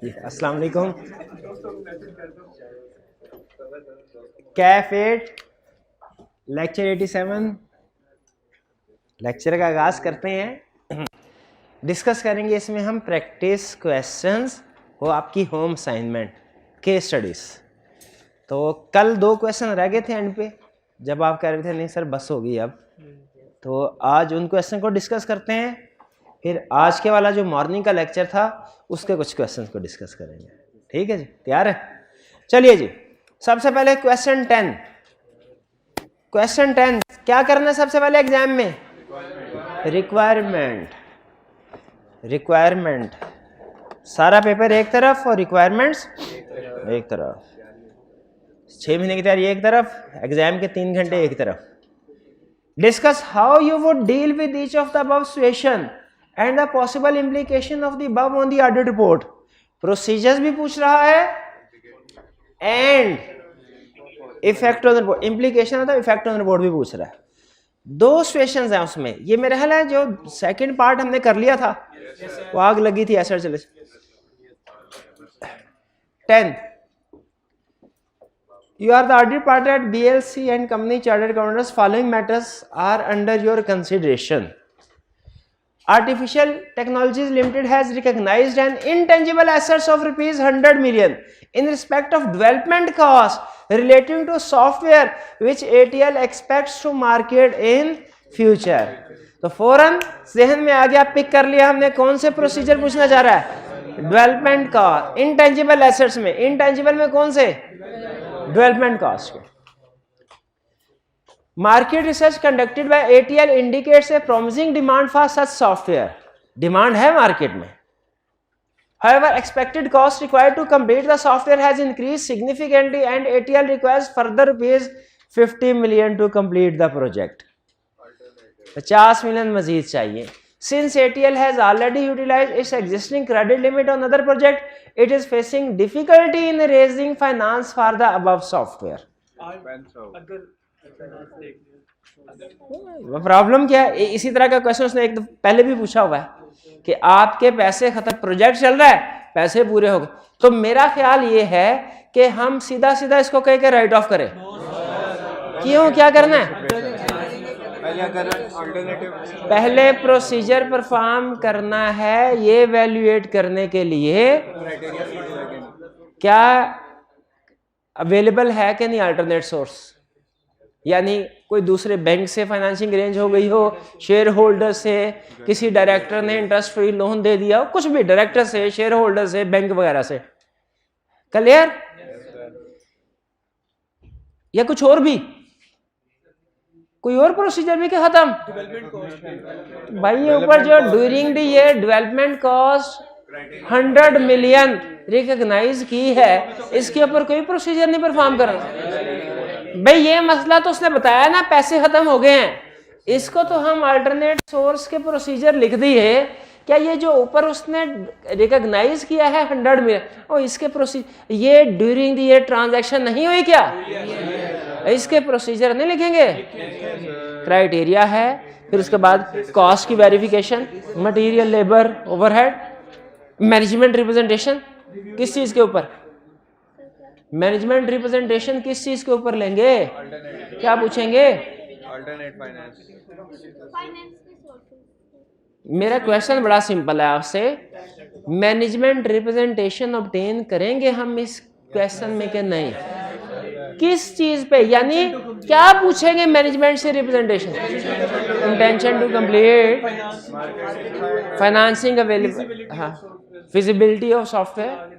जी अस्सलाम वालेकुम। Kaif 8 lecture 87 lecture का आगाज़ करते हैं। डिस्कस करेंगे इसमें हम प्रैक्टिस क्वेश्चंस और आपकी होम असाइनमेंट केस स्टडीज़। तो कल 2 क्वेश्चन रह गए थे एंड पे, जब आप कह रहे थे नहीं सर बस हो गई अब, तो आज उन क्वेश्चन को डिस्कस करते हैं। फिर आज के वाला जो मॉर्निंग का लेक्चर था उसके कुछ क्वेश्चंस को डिस्कस करेंगे। ठीक है जी, तैयार है? चलिए जी, सबसे पहले क्वेश्चन 10 क्या करना है सबसे पहले एग्जाम में? रिक्वायरमेंट। सारा पेपर एक तरफ और रिक्वायरमेंट्स एक तरफ। 6 महीने की तैयारी एक तरफ, एग्जाम के 3 घंटे एक तरफ। Discuss how you would deal with each of the above situation and the possible implication of the above on the audit report. Procedures भी पूछ रहा है and effect on the report, implication of the effect on the report भी पूछ रहा है। 2 situations हैं उसमें। ये मेरे ख्याल है जो सेकंड पार्ट हमने कर लिया था, वो आग लगी थी ऐसा। चले 10 You are the audit partner at BLC and company chartered accountants. Following matters are under your consideration. Artificial Technologies Limited has recognized an intangible assets of rupees 100 million in respect of development costs relating to software which ATL expects to market in future. तो फौरन जहन में आ गया, pick कर लिया हमने कौन से प्रोसीजर पूछना चाह रहा है? डेवलपमेंट का इंटेंजिबल एसेट्स में। इंटेंजिबल में कौन से? डेवलपमेंट कॉस्ट के। Market research conducted by ATL indicates a promising demand for such software. Demand है मार्केट में। However, expected cost required to complete the software has increased significantly and ATL requires further rupees 50 million to complete the project. 50 million मजीद चाहिए। Since ATL has already utilized its existing credit limit on other project, it is facing difficulty in raising finance for the above software. Problem क्या है? इसी तरह का question उसने एक पहले भी पूछा हुआ है कि आपके पैसे खत्म, प्रोजेक्ट चल रहा है, पैसे पूरे हो गए। तो मेरा ख्याल ये है कि हम सीधा सीधा इसको कह के राइट ऑफ करें। क्यों? क्या करना है? पहले प्रोसीजर परफॉर्म करना है, ये वैल्यूएट करने के लिए क्या अवेलेबल है कि नहीं अल्टरनेट सोर्स। यानी कोई दूसरे बैंक से फाइनेंसिंग अरेंज हो गई हो, शेयर होल्डर से, किसी डायरेक्टर ने इंटरेस्ट फ्री लोन दे दिया हो, कुछ भी, डायरेक्टर से, शेयर होल्डर से, बैंक वगैरह से। क्लियर? या कुछ और भी, कोई और प्रोसीजर भी क्या खत्म? भाई ऊपर जो during the year development cost 100 million recognise की है, इसके ऊपर कोई प्रोसीजर नहीं परफॉर्म करना। भाई ये मसला तो उसने बताया ना, पैसे खत्म हो गए हैं, इसको तो हम अल्टरनेट सोर्स के प्रोसीजर लिख दिए। क्या ये जो ऊपर उसने रिकॉग्नाइज किया है 100 मिलियन, और इसके प्रोसीजर, ये ड्यूरिंग द ईयर ट्रांजैक्शन नहीं हुई क्या? इसके प्रोसीजर नहीं लिखेंगे? क्राइटेरिया है, फिर उसके बाद कॉस्ट की verification, material, labour, overhead, management representation. किस चीज के ऊपर? मैनेजमेंट रिप्रेजेंटेशन किस चीज के ऊपर लेंगे? क्या पूछेंगे? Alternate finance. मेरा क्वेश्चन बड़ा सिंपल है आपसे, मैनेजमेंट रिप्रेजेंटेशन ऑब्टेन करेंगे हम इस क्वेश्चन में कि नहीं? किस चीज पे? यानी क्या पूछेंगे मैनेजमेंट से representation? Intention to complete financing available, हाँ, फिजिबिलिटी ऑफ सॉफ्टवेयर।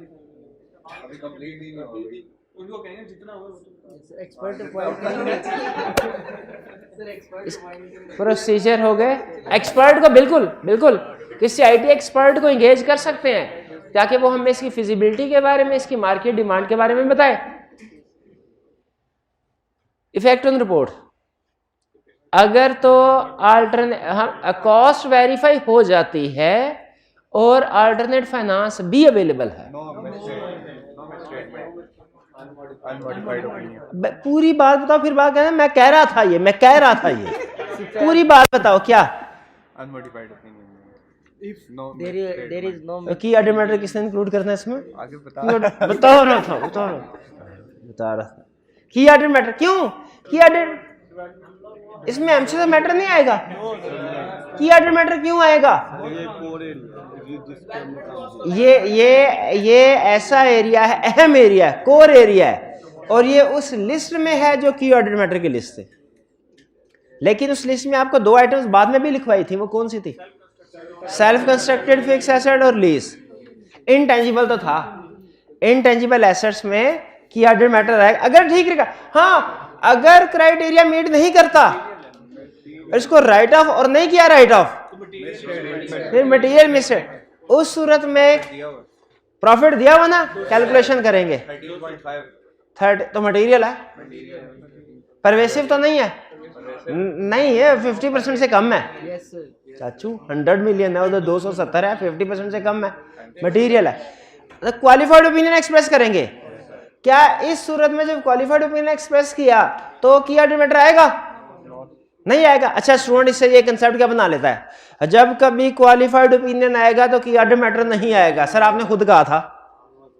प्रोसीजर हो गए। एक्सपर्ट को बिल्कुल बिल्कुल किसी आईटी एक्सपर्ट को एंगेज कर सकते हैं ताकि वो हमें इसकी फिजिबिलिटी के बारे में, इसकी मार्केट डिमांड के बारे में बताए। इफेक्ट ऑन रिपोर्ट, अगर तो अल्टरनेट कॉस्ट वेरीफाई हो जाती है और अल्टरनेट फाइनेंस भी अवेलेबल है, पूरी बात बताओ। फिर बात कहना मैं कह रहा था ये, पूरी बात बताओ क्या? Unmodified opinion. there is no की एडेड मैटर किसने इंक्लूड करना है इसमें? आगे बता बताओ ना था बता रहा था की एडेड मैटर क्यों की एडेड इसमें एमसीएस मैटर नहीं आएगा की एडेड मैटर क्यों आएगा? ये ऐसा एरिया है, अहम एरिया है, कोर एरिया है, और ये उस लिस्ट में है जो की एडेड मैटर की लिस्ट थी। लेकिन उस लिस्ट में आपको 2 आइटम्स बाद में भी लिखवाई थी, वो कौन सी थी? सेल्फ कंस्ट्रक्टेड फिक्स एसेट और लीज। इनटेंजिबल तो था, इनटेंजिबल एसेट्स में की एडेड मैटर आएगा अगर ठीक रहेगा। हाँ, अगर क्राइटेरिया मीट नहीं करता, इसको राइट ऑफ और नहीं किया राइट ऑफ, फिर मटेरियल मिस्टेक, उस सूरत में प्रॉफिट दिया हुआ ना, कैलकुलेशन करेंगे 30 तो मटेरियल है, परवेसिव तो नहीं है, नहीं है, 50% से कम है। yes sir. चाचू 100 मिलियन है, उधर 270 है, 50% से कम है, मटेरियल है। तो क्वालिफाइड ओपिनियन एक्सप्रेस करेंगे। क्या इस सूरत में जब क्वालिफाइड ओपिनियन एक्सप्रेस किया तो की एडेड मैटर आएगा? नहीं आएगा। अच्छा स्टूडेंट इससे ये कंसेप्ट क्या बना लेता है, जब कभी क्वालिफाइड ओपिनियन आएगा तो की एडेड मैटर नहीं आएगा। सर आपने खुद कहा था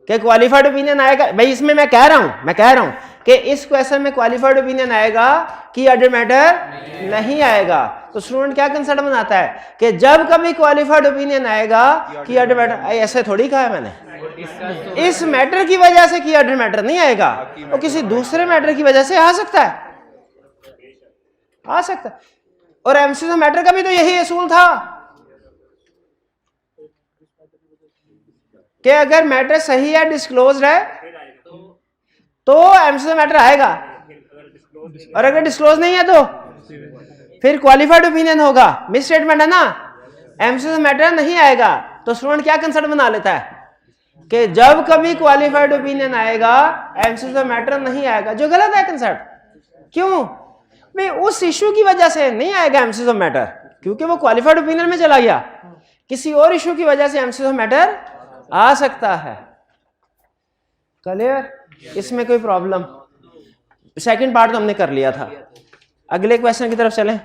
कि क्वालिफाइड ओपिनियन आएगा, भाई इसमें मैं कह रहा हूं कि इस क्वेश्चन में क्वालिफाइड ओपिनियन आएगा, की एडेड मैटर नहीं आएगा। तो स्टूडेंट क्या कंसेप्ट बनाता है कि जब कभी क्वालिफाइड ओपिनियन आएगा की एडेड मैटर, ऐसे थोड़ी कहा है मैंने, इस मैटर की वजह से की एडेड मैटर नहीं आएगा, वो किसी दूसरे मैटर की वजह से आ सकता है, आ सकता है। और एमसीक्यू मैटर का भी तो यही असूल था कि अगर मैटर सही है, डिस्क्लोज्ड है, तो एमसीक्यू मैटर आएगा, और अगर डिस्क्लोज नहीं है तो फिर क्वालिफाइड ओपिनियन होगा। मिस स्टेटमेंट है ना, एमसीक्यू मैटर नहीं आएगा। तो स्टूडेंट क्या कंसेप्ट बना लेता है कि जब कभी क्वालिफाइड ओपिनियन आएगा एमसीक्यू मैटर नहीं आएगा, जो गलत है कंसेप्ट। क्यों भाई? उस इश्यू की वजह से नहीं आएगा एमसीक्यू मैटर, क्योंकि वो क्वालिफाइड ओपिनियन में चला गया। किसी और इश्यू की वजह से एमसीक्यू मैटर आ सकता है। क्लियर? इसमें कोई प्रॉब्लम? सेकंड पार्ट तो हमने कर लिया था, अगले क्वेश्चन की तरफ चलें।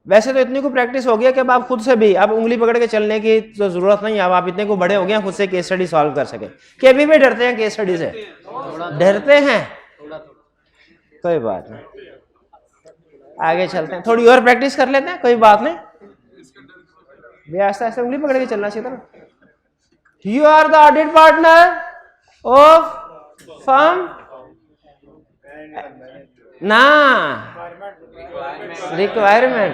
वैसे तो इतनी को प्रैक्टिस हो गया कि अब आप खुद से भी अब उंगली पकड़ के चलने की तो जरूरत नहीं है, अब आप इतने को बड़े हो गए खुद से केस स्टडी सॉल्व कर सके। कि अभी भी डरते हैं केस स्टडी से? डरते हैं, कोई बात नहीं, आगे चलते हैं, थोड़ी और प्रैक्टिस कर लेते हैं, कोई बात नहीं। ऐसा ऐसा उंगली पकड़ के चलना चाहिए था ना। You are the audit partner of firm? ना, requirement.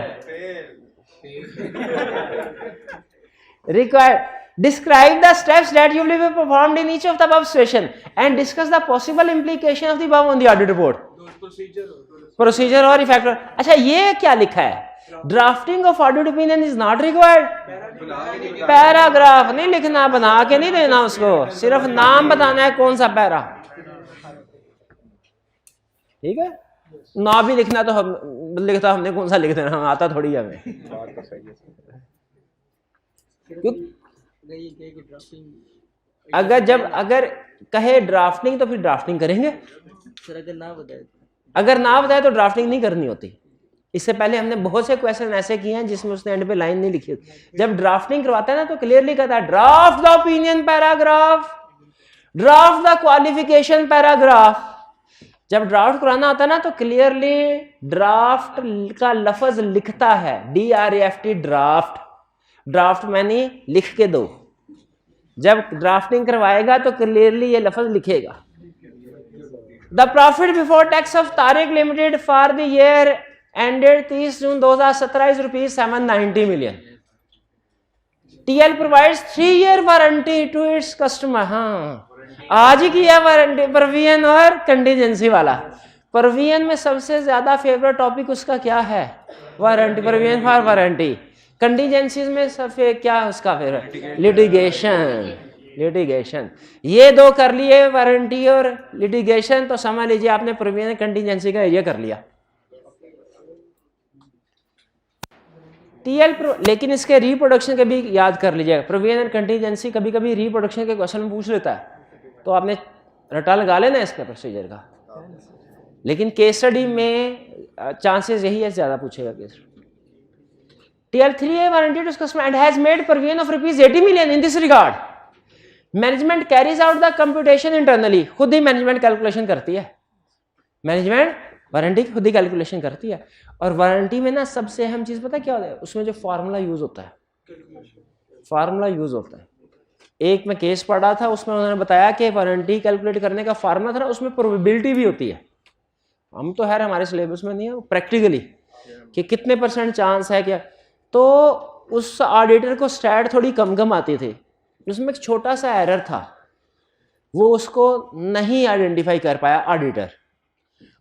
Required. Describe the steps that you will be performed in each of the above situation and discuss the possible implication of the above on the audit report. Procedure और effect. अच्छा ये क्या लिखा है? Drafting of audit opinion is not required. Paragraph नहीं लिखना, बना के नहीं देना उसको, सिर्फ नाम बताना है कौन सा पैरा। ठीक है, ना भी लिखना तो हम लिखता, हमने कौन सा लिख देना, हम आता थोड़ी है हमें। अगर कहे ड्राफ्टिंग तो फिर ड्राफ्टिंग करेंगे, अगर ना बताए तो ड्राफ्टिंग नहीं करनी होती। इससे पहले हमने बहुत से क्वेश्चन ऐसे किए हैं जिसमें उसने एंड पे लाइन नहीं लिखी होती। जब ड्राफ्टिंग करवाता है ना तो क्लियरली कहता है draft the opinion paragraph, draft the qualification paragraph. जब ड्राफ्ट कराना होता है ना तो क्लियरली ड्राफ्ट का लफ्ज लिखता है, DRAFT ड्राफ्ट। ड्राफ्ट मैंने लिख के दो, जब ड्राफ्टिंग करवाएगा तो क्लियरली ये लफ्ज लिखेगा। The profit before tax of Tariq limited for the year ended 30 June 2017 is rupees 790 million. TL provides 3-year warranty to its customer. हाँ आज ही किया वारंटी, प्रोविजन और कंटीजेंसी वाला। प्रोविजन में सबसे ज्यादा फेवरेट टॉपिक उसका क्या है? Warranty, provision for warranty. Contingencies में सबसे क्या उसका फेवरेट? लिटिगेशन। लिटिगेशन ये दो कर लिए, वारंटी और लिटिगेशन, तो समझ लीजिए आपने प्रोविजन कंटीजेंसी का ये कर लिया। टीएल लेकिन इसके रिप्रोडक्शन के भी याद कर लीजिएगा। प्रोविजन एंड कंटीजेंसी कभी कभी रिप्रोडक्शन के क्वेश्चन में पूछ लेता है, तो आपने रटा लगा लेना इसका प्रोसीजर का। लेकिन केस स्टडी में चांसेस यही है ज्यादा पूछेगा case. TL3A warranty to customer and has made provision of rupees 80 million in this regard. Management carries out the computation internally, खुद ही मैनेजमेंट कैलकुलेशन करती है, मैनेजमेंट वारंटी की खुद ही कैलकुलेशन करती है। और वारंटी में ना सबसे अहम चीज पता क्या होता है, उसमें जो फार्मूला यूज होता है, फार्मूला यूज होता है। एक मैं केस पढ़ा था, उसमें उन्होंने बताया कि वारंटी कैलकुलेट करने का फार्मूला था ना, उसमें प्रोबेबिलिटी भी होती है। हम तो है हमारे सिलेबस में नहीं है प्रैक्टिकली कि कितने % चांस है क्या। तो उस ऑडिटर को स्टैट थोड़ी कम आती थी, उसमें एक छोटा सा एरर था, वो उसको नहीं आइडेंटिफाई कर पाया ऑडिटर,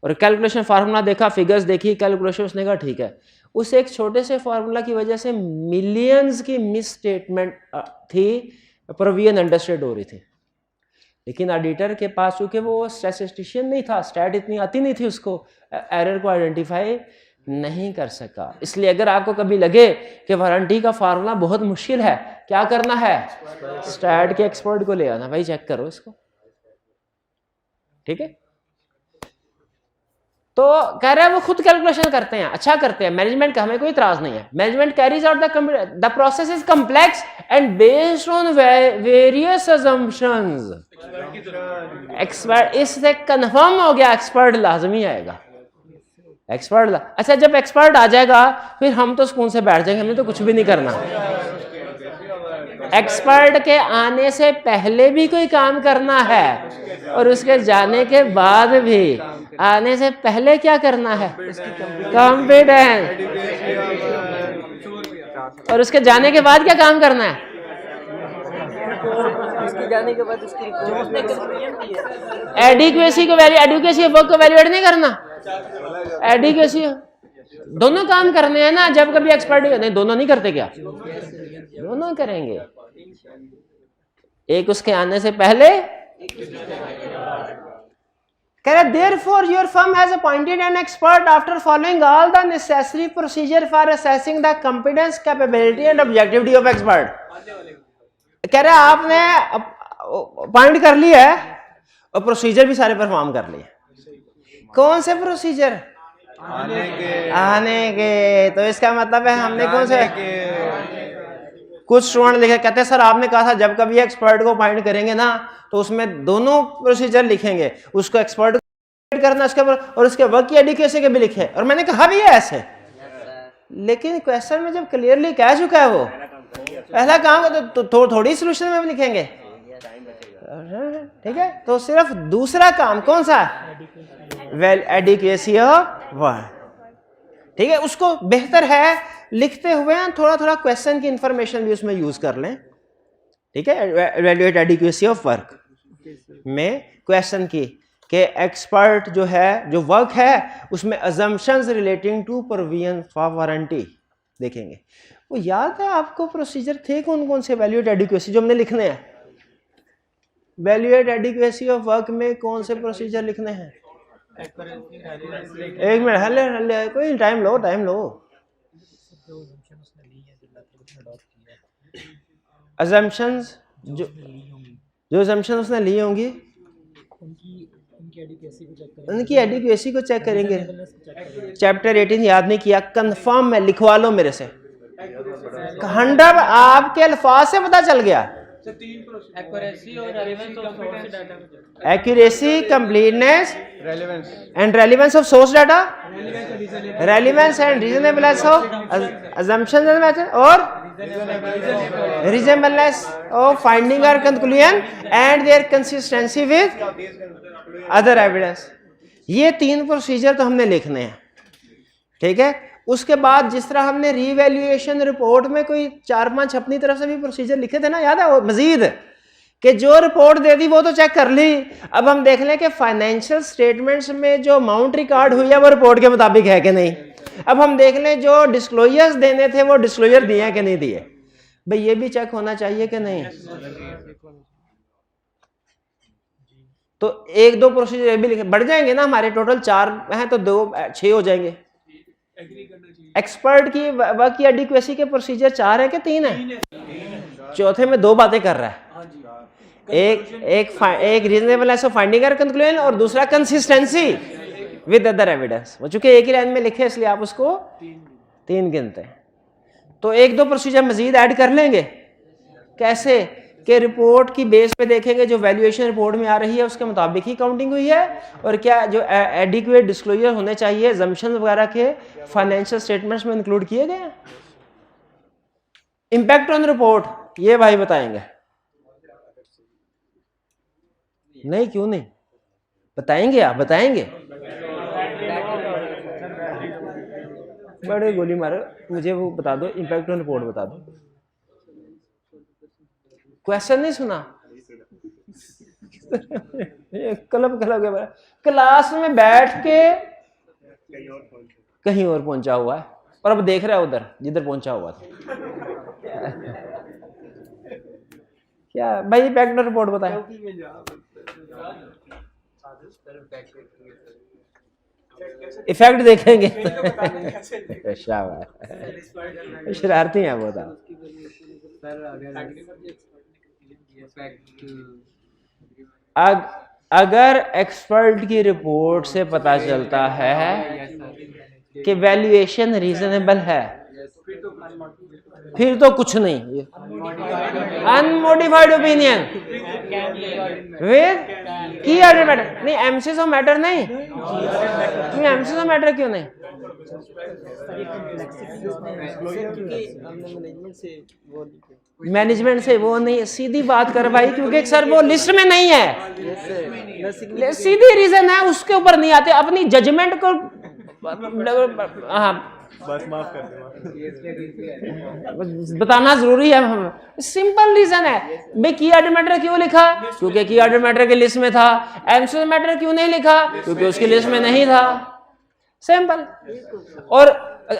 और कैलकुलेशन फार्मूला देखा, फिगर्स देखी, कैलकुलेशन, उसने कहा ठीक है। उस एक छोटे से फार्मूला की वजह से मिलियंस की मिस स्टेटमेंट थी, प्रोविजन अंडरस्टेड हो रही थी। लेकिन ऑडिटर के पास चूंकि वो स्टैटिस्टिशियन नहीं था, स्टैट इतनी आती नहीं थी उसको, एरर को आइडेंटिफाई नहीं कर सका। इसलिए अगर आपको कभी लगे कि वारंटी का फार्मूला बहुत मुश्किल है, क्या करना है, स्टैट के एक्सपर्ट को ले आना, भाई चेक करो इसको, ठीक है। तो कह रहा है वो खुद कैलकुलेशन करते हैं, अच्छा करते हैं, मैनेजमेंट का हमें कोई इतराज नहीं है। Management carries out the process is complex and based on various assumptions. Expert इससे कंफर्म हो गया, एक्सपर्ट लाजमी आएगा, एक्सपर्ट। अच्छा जब एक्सपर्ट आ जाएगा फिर हम तो सुकून से बैठ जाएंगे, हमें तो कुछ भी नहीं करना। एक्सपर्ट के आने से पहले भी कोई काम करना है और उसके जाने के बाद भी। आने से पहले क्या करना है, कॉम्पिटेंट, और उसके जाने के बाद क्या काम करना है, जाने के बाद उसकी एडिक्वेसी को एडुकेसी वर्क को वैल्यूएट नहीं करना, एडिक्वेसी दोनों काम करने हैं ना। जब कभी एक्सपर्ट नहीं, दोनों नहीं करते क्या, दोनों करेंगे, एक उसके आने से पहले। कह रहे therefore your firm has appointed an expert after following all the necessary procedure for assessing the competence, capability and objectivity of expert। कह रहे आपने अपॉइंट कर लिया है और प्रोसीजर भी सारे परफॉर्म कर लिए। कौन से प्रोसीजर, आने के। तो इसका मतलब है हमने कौन से, कुछ स्टूडेंट लिखे कहते हैं सर आपने कहा था जब कभी एक्सपर्ट को अपॉइंट करेंगे ना तो उसमें दोनों प्रोसीजर लिखेंगे, उसको एक्सपर्ट करना उसके और उसके वर्क की एडिक्वेसी के भी लिखे, और मैंने कहा भी है ऐसे। लेकिन क्वेश्चन में जब क्लियरली कह चुका है वो पहला काम तो थोड़ी सोल्यूशन में भी लिखेंगे, ठीक है। तो सिर्फ दूसरा काम कौन सा, वेल एडिक्वेसी ऑफ वर्क, ठीक है। उसको बेहतर है लिखते हुए थोड़ा थोड़ा क्वेश्चन की इंफॉर्मेशन भी उसमें यूज कर लें, ठीक है। इवैल्यूएट एडिक्वेसी ऑफ वर्क में क्वेश्चन की कि एक्सपर्ट जो है, जो वर्क है उसमें assumptions relating to provision for warranty देखेंगे। वो याद है आपको प्रोसीजर थे कौन कौन से इवैल्यूएट एडिक्वेसी जो हमने लिखने हैं, इवैल्यूएट एडिक्वेसी ऑफ वर्क में कौन से प्रोसीजर लिखने हैं। एक मिनट हल्ले कोई टाइम लो। अजम्पशंस जो अजम्पशन उसने ली होंगी उनकी एडिक्वेसी को चेक करेंगे। चैप्टर 18 याद नहीं किया, कंफर्म में लिखवा लो मेरे से, 100 आपके अल्फाज से पता चल गया। Accuracy, completeness and relevance of source data, relevance and reasonableness of assumptions and method, और रीजनेबलनेस ऑफ फाइंडिंग और conclusion and their consistency with other evidence. ये 3 प्रोसीजर तो हमने लिखने हैं, ठीक है। उसके बाद जिस तरह हमने रीवैल्यूएशन रिपोर्ट में कोई 4-5 अपनी तरफ से भी प्रोसीजर लिखे थे ना, याद है वो मजीद कि जो रिपोर्ट दे दी वो तो चेक कर ली। अब हम देख लें कि फाइनेंशियल स्टेटमेंट्स में जो अमाउंट रिकॉर्ड हुई है वो रिपोर्ट के मुताबिक है कि नहीं। अब हम देख लें जो डिस्क्लोजर्स देने थे वो डिस्क्लोजर दिए हैं कि नहीं दिए, भाई ये भी चेक होना चाहिए कि नहीं। तो 1-2 प्रोसीजर भी लिखे, बढ़ जाएंगे ना हमारे, टोटल 4 हैं तो 6 हो जाएंगे। एक्सपर्ट की वर्क की एडिक्वेसी के प्रोसीजर 4 है कि 3 है, चौथे में 2 बातें कर रहा है, एक रीजनेबलनेस ऑफ फाइंडिंग और कंक्लूजन और दूसरा कंसिस्टेंसी विद अदर एविडेंस। वो चूंकि एक ही लाइन में लिखे इसलिए आप उसको 3 गिनते हैं। तो एक दो प्रोसीजर मजीद ऐड कर लेंगे। कैसे कि रिपोर्ट की बेस पे देखेंगे जो वैल्यूएशन रिपोर्ट में आ रही है उसके मुताबिक ही काउंटिंग हुई है, और क्या जो एडिक्वेट डिस्क्लोजर होने चाहिए assumptions वगैरह के फाइनेंशियल स्टेटमेंट्स में इंक्लूड किए गए हैं। इम्पैक्ट ऑन रिपोर्ट ये भाई बताएंगे। नहीं क्यों नहीं बताएंगे, आप बताएंगे। बड़े गोली मारो, मुझे वो बता दो, इम्पैक्ट ऑन रिपोर्ट बता दो। क्वेश्चन नहीं सुना क्लब के बारे क्लास में बैठ के कहीं और पहुंचा हुआ है और अब देख रहा है उधर जिधर पहुंचा हुआ था। क्या भाई इम्पैक्ट ऑन रिपोर्ट बताएं। इफेक्ट देखेंगे शरारती है वो। अगर एक्सपर्ट की रिपोर्ट से पता चलता है कि वैल्यूएशन रीजनेबल है फिर तो कुछ नहीं। अनमोडिफाइड ओपिनियन विद की मैटर नहीं, एमसीएस ऑफ मैटर नहीं, एमसीएस ऑफ मैटर क्यों नहीं? मैनेजमेंट से वो नहीं, सीधी बात कर भाई, क्योंकि सर वो लिस्ट में नहीं है, सीधी रीजन है उसके ऊपर नहीं आते। अपनी जजमेंट को बस माफ कर दे, बताना जरूरी है। सिंपल रीजन है भाई, की ऑर्डर मैटर क्यों लिखा? क्योंकि की ऑर्डर मैटर की लिस्ट में था। एमसीएस मैटर क्यों नहीं लिखा? क्योंकि उसकी लिस्ट में नहीं था। सिंपल। और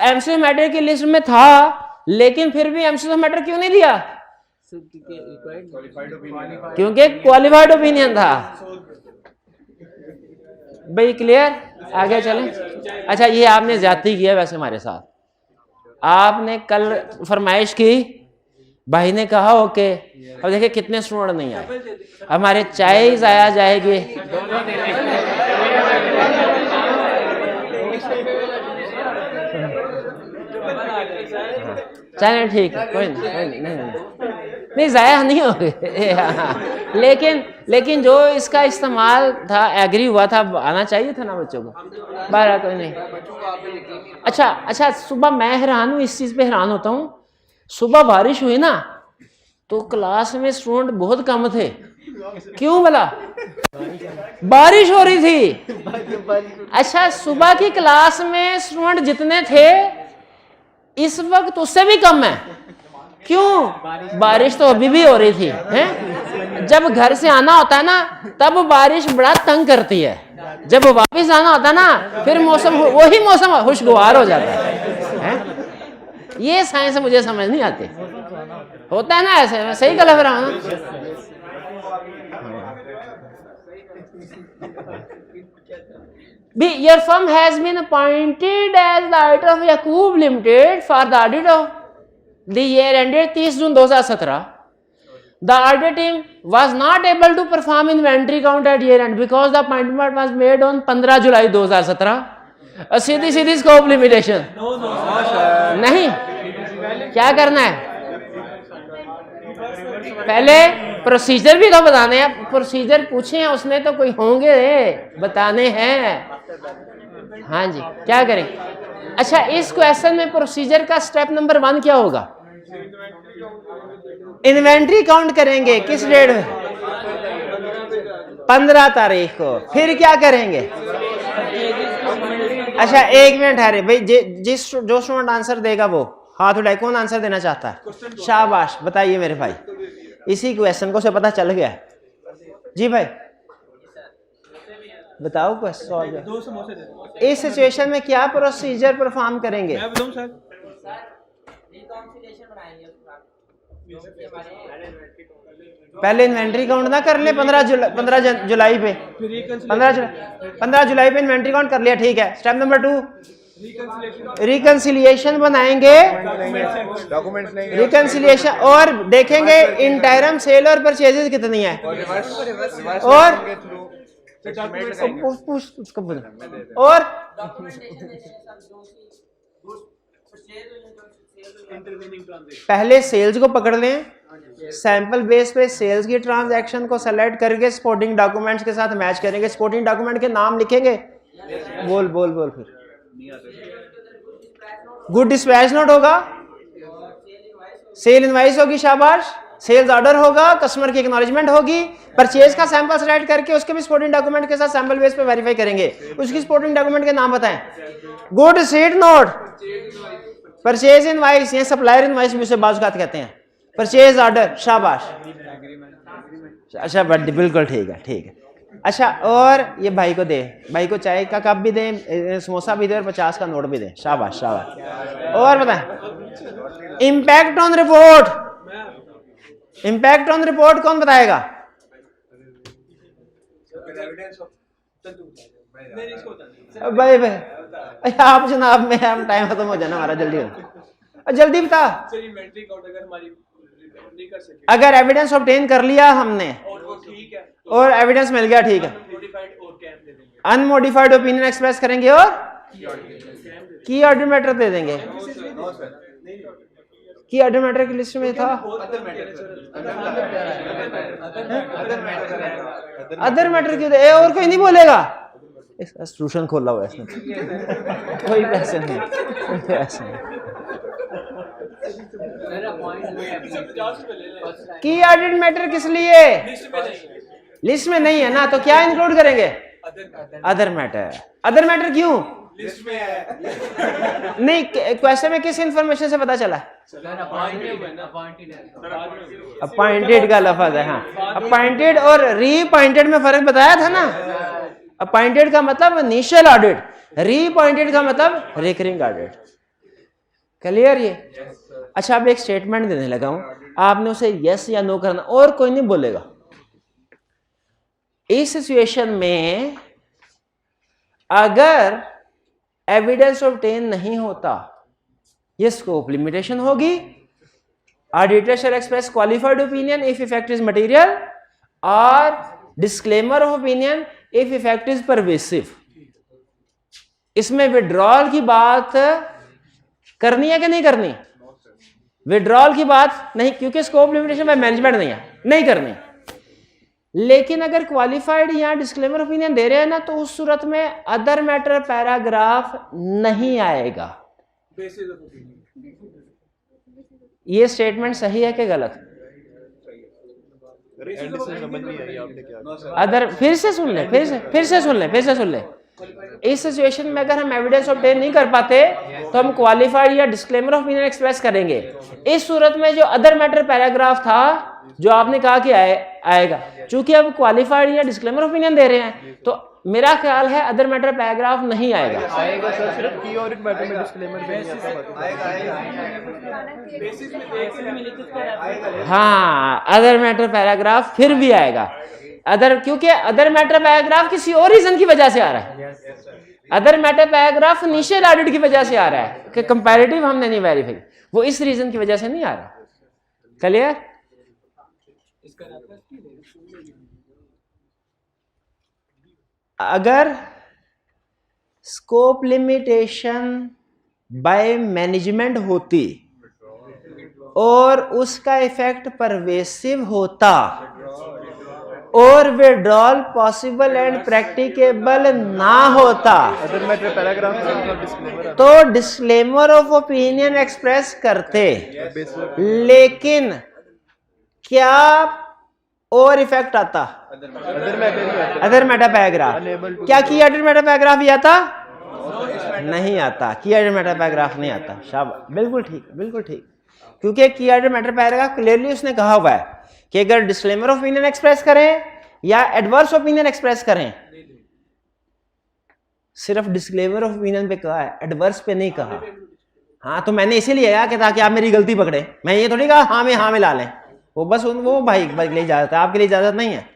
एमसीएस मैटर की लिस्ट में था लेकिन फिर भी एमसीएस मैटर क्यों नहीं दिया? क्योंकि क्वालिफाइड ओपिनियन था। भाई क्लियर? आगे चलें। अच्छा ये आपने ज्यादती किया वैसे हमारे साथ। आपने कल फरमाइश की, भाई ने कहा ओके, अब देखिए कितने स्टूडेंट नहीं आए, हमारे चाय जाया जाएगी। चले ठीक है, कोई नहीं जाया नहीं हो गए। लेकिन जो इसका इस्तेमाल था, एग्री हुआ था, आना चाहिए था ना बच्चों को। बारह कोई नहीं। अच्छा सुबह मैं हैरान हूँ, इस चीज पे हैरान होता हूँ। सुबह बारिश हुई ना तो क्लास में स्टूडेंट बहुत कम थे। क्यों भला? बारिश हो रही थी। अच्छा सुबह की क्लास में स्टूडेंट जितने थे इस वक्त उससे भी कम है। क्यों? बारिश तो अभी भी हो रही थी हैं? जब घर से आना होता है ना तब बारिश बड़ा तंग करती है, जब वापस आना होता है ना फिर मौसम वही मौसम खुशगवार हो जाता है। ये साइंस मुझे समझ नहीं आती। होता है ना ऐसे? मैं सही गलत रहा हूं? Your firm has been appointed as the auditor of Yaqoob Limited for the audit of the year ended 30 June 2017. The audit team was not able to perform inventory count at year end because the appointment was made on 15 July 2017. Sidhi scope limitation नहीं। क्या करना है? पहले procedure भी तो बताने हैं। Procedure पूछे हैं उसने तो कोई होंगे बताने हैं। हाँ जी, क्या करें? अच्छा इस क्वेश्चन में प्रोसीजर का स्टेप नंबर 1 क्या होगा? इन्वेंट्री काउंट करेंगे। किस डेट में? 15 तारीख को। फिर क्या करेंगे? अच्छा 1 मिनट है भाई, जो स्टूडेंट आंसर देगा वो हाथ उठाए। कौन आंसर देना चाहता है? शाबाश, बताइए मेरे भाई। इसी क्वेश्चन को से पता चल गया जी भाई, बताओ क्वेश्चन। इस सिचुएशन में क्या प्रोसीजर परफॉर्म करेंगे? पहले इन्वेंट्री काउंट ना कर ले 15 जुलाई पे 15 जुलाई पे इन्वेंट्री काउंट कर लिया, ठीक है। स्टेप नंबर 2 रिकंसिलिएशन बनाएंगे, रिकंसिलिएशन, और देखेंगे इंटरम सेल और परचेजेस कितनी है, और पहले सेल्स को पकड़ लें, सैंपल बेस पे सेल्स की ट्रांजैक्शन को सेलेक्ट करके सपोर्टिंग डॉक्यूमेंट्स के साथ मैच करेंगे, सपोर्टिंग डॉक्यूमेंट के नाम लिखेंगे। बोल बोल बोल फिर। गुड डिस्पैच नोट होगा, सेल इनवाइस होगी, शाबाश, सेल्स ऑर्डर होगा, कस्टमर की एक्नॉलेजमेंट होगी, परचेज का सैंपल सेलेक्ट करके उसके भी सपोर्टिंग डॉक्यूमेंट के साथ सैंपल बेस पे वेरीफाई करेंगे। उसकी सपोर्टिंग डॉक्यूमेंट के नाम बताएं। Good seat note, purchase invoice, ये सप्लायर इनवाइस भी उसे बाजुकात कहते हैं, परचेज ऑर्डर, शाबाश, अच्छा बिल्कुल ठीक है, ठीक है। अच्छा, और ये भाई को दे, भाई को चाय का कप भी दें, समोसा भी दे और 50 का नोट भी दें, शाबाश शाबाश। और बताएं impact on report, impact on report कौन बताएगा? भाई भाई आप जनाब में हम टाइम खत्म हो जाना हमारा, जल्दी जल्दी बता। अगर एविडेंस ऑब्टेन कर लिया हमने और एविडेंस मिल गया, ठीक है, अनमोडिफाइड ओपिनियन एक्सप्रेस करेंगे और की ऑर्डर मैटर दे देंगे। की ऑर्डर मैटर की लिस्ट में था अदर मैटर क्यों दे, और कोई नहीं बोलेगा, इंस्टीट्यूशन खोला हुआ है इसने, कोई पैसे नहीं, कोई पैसे नहीं। की ऑर्डर मैटर किस लिए? लिस्ट में नहीं है ना, तो क्या इंक्लूड करेंगे? Other matter. अदर मैटर क्यों लिस्ट में है? नहीं, क्वेश्चन में किस इंफॉर्मेशन से पता चला? अपॉइंटेड का लफ्ज है, हाँ, अपॉइंटेड और रीअपॉइंटेड में फर्क बताया था ना। अपॉइंटेड का मतलब इनिशियल ऑडिट, रीअपॉइंटेड का मतलब रिकरिंग ऑडिट। क्लियर ये? अच्छा, अब एक स्टेटमेंट देने लगा हूं, आपने उसे यस या नो करना, और कोई नहीं बोलेगा। इस सिचुएशन में अगर एविडेंस ऑब्टेन नहीं होता, ये स्कोप लिमिटेशन होगी। Auditor shall express qualified opinion if effect is material, और disclaimer of opinion if effect is pervasive. इसमें विड्रॉल की बात करनी है कि नहीं करनी? विड्रॉल की बात नहीं, क्योंकि स्कोप लिमिटेशन में मैनेजमेंट नहीं है, नहीं करनी। लेकिन अगर क्वालिफाइड या डिस्क्लेमर ओपिनियन दे रहे हैं ना, तो उस सूरत में अदर मैटर पैराग्राफ नहीं आएगा। ये स्टेटमेंट सही है कि गलत? अदर, फिर से सुन ले, फिर से सुन ले। इस सिचुएशन में अगर हम एविडेंस ऑब्टेन नहीं कर पाते तो हम क्वालिफाइड या डिस्क्लेमर ऑफ ओपिनियन एक्सप्रेस करेंगे। इस सूरत में जो अदर मैटर पैराग्राफ था जो आपने कहा कि आएगा, चूंकि अब क्वालिफाइड या डिस्क्लेमर ऑफ ओपिनियन दे रहे हैं, तो मेरा ख्याल है अदर मैटर पैराग्राफ नहीं आएगा। आएगा सर, सिर्फ की और मैटर में डिस्क्लेमर भी नहीं आता। हाँ, अदर मैटर पैराग्राफ फिर भी आएगा। क्योंकि अदर मैटर पैराग्राफ किसी और रीजन की वजह से आ रहा है। Other matter paragraph initial audit की वजह से आ रहा है कि कंपैरेटिव हमने नहीं वेरीफाई, वो इस रीजन की वजह से नहीं आ रहा। क्लियर? अगर स्कोप लिमिटेशन बाय मैनेजमेंट होती और उसका इफेक्ट परवेसिव होता और विड्रॉल पॉसिबल एंड प्रैक्टिकेबल ना होता, तो डिस्क्लेमर ऑफ ओपिनियन एक्सप्रेस करते। लेकिन क्या और इफेक्ट आता? Other matter paragraph. क्या की अदर मैटर पैराग्राफ भी आता? नहीं आता, की अदर मैटर पैराग्राफ नहीं आता। शाबाश, बिल्कुल ठीक, बिल्कुल ठीक। क्योंकि की अदर मैटर पैराग्राफ क्लियरली उसने कहा हुआ है कि अगर डिस्क्लेमर ऑफ ओपिनियन एक्सप्रेस करें या एडवर्स ओपिनियन एक्सप्रेस करें, सिर्फ डिस्क्लेमर ऑफ ओपिनियन पे कहा है, एडवर्स पे नहीं कहा। हाँ, तो मैंने इसीलिए कहा कि ताकि आप मेरी गलती पकड़े, मैं ये थोड़ी कहा हाँ में ला लें, वो बस वो भाई के लिए इजाजत है, आपके लिए इजाजत नहीं है।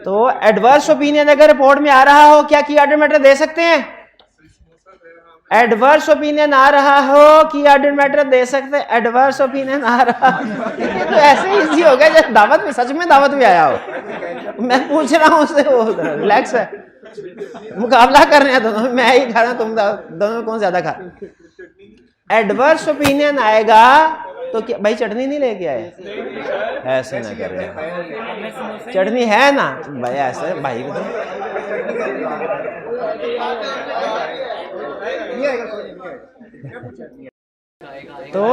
तो एडवर्स ओपिनियन अगर रिपोर्ट में आ रहा हो, क्या की ऑर्डर मैटर दे सकते हैं? एडवर्स ओपिनियन आ रहा हो की ऑर्डर मैटर दे सकते हैं। एडवर्स ओपिनियन आ रहा ये तो ऐसे इजी हो गया जैसे दावत में, सच में दावत में आया हो। मैं पूछ रहा हूँ उससे, वो रिलैक्स है, मुकाबला कर रहे हैं दोनों, मैं ही खा रहा हूँ, तुम दोनों कौन ज्यादा खा। एडवर्स ओपिनियन आएगा तो क्या भाई चटनी नहीं लेके आए? ऐसे ना करें, चटनी है ना भाई, ऐसे भाई को तो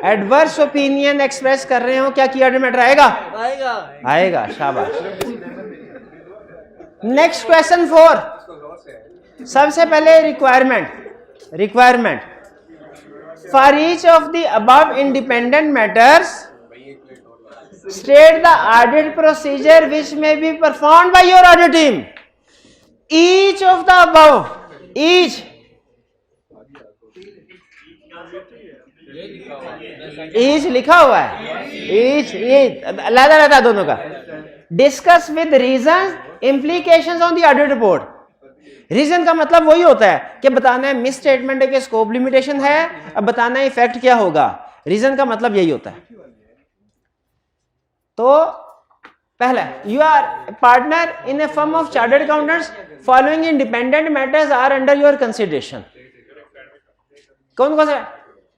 एडवर्स ओपिनियन एक्सप्रेस कर रहे हो, क्या की ऑर्डर मैटर आएगा? आएगा, शाबाश। नेक्स्ट क्वेश्चन 4, सबसे पहले requirement for each of the above independent matters state the audit procedure which may be performed by your audit team. Each of the above, each लिखा हुआ है, ईच अलग रहता है दोनों का। Discuss with reason implications on the audit report. Reason का मतलब वही होता है कि बताना है मिस स्टेटमेंट है कि स्कोप लिमिटेशन है, अब बताना है इफेक्ट क्या होगा। रीजन का मतलब यही होता है। तो पहला, you are partner in a firm of chartered accountants, following independent matters are under your consideration. कौन कौन सा?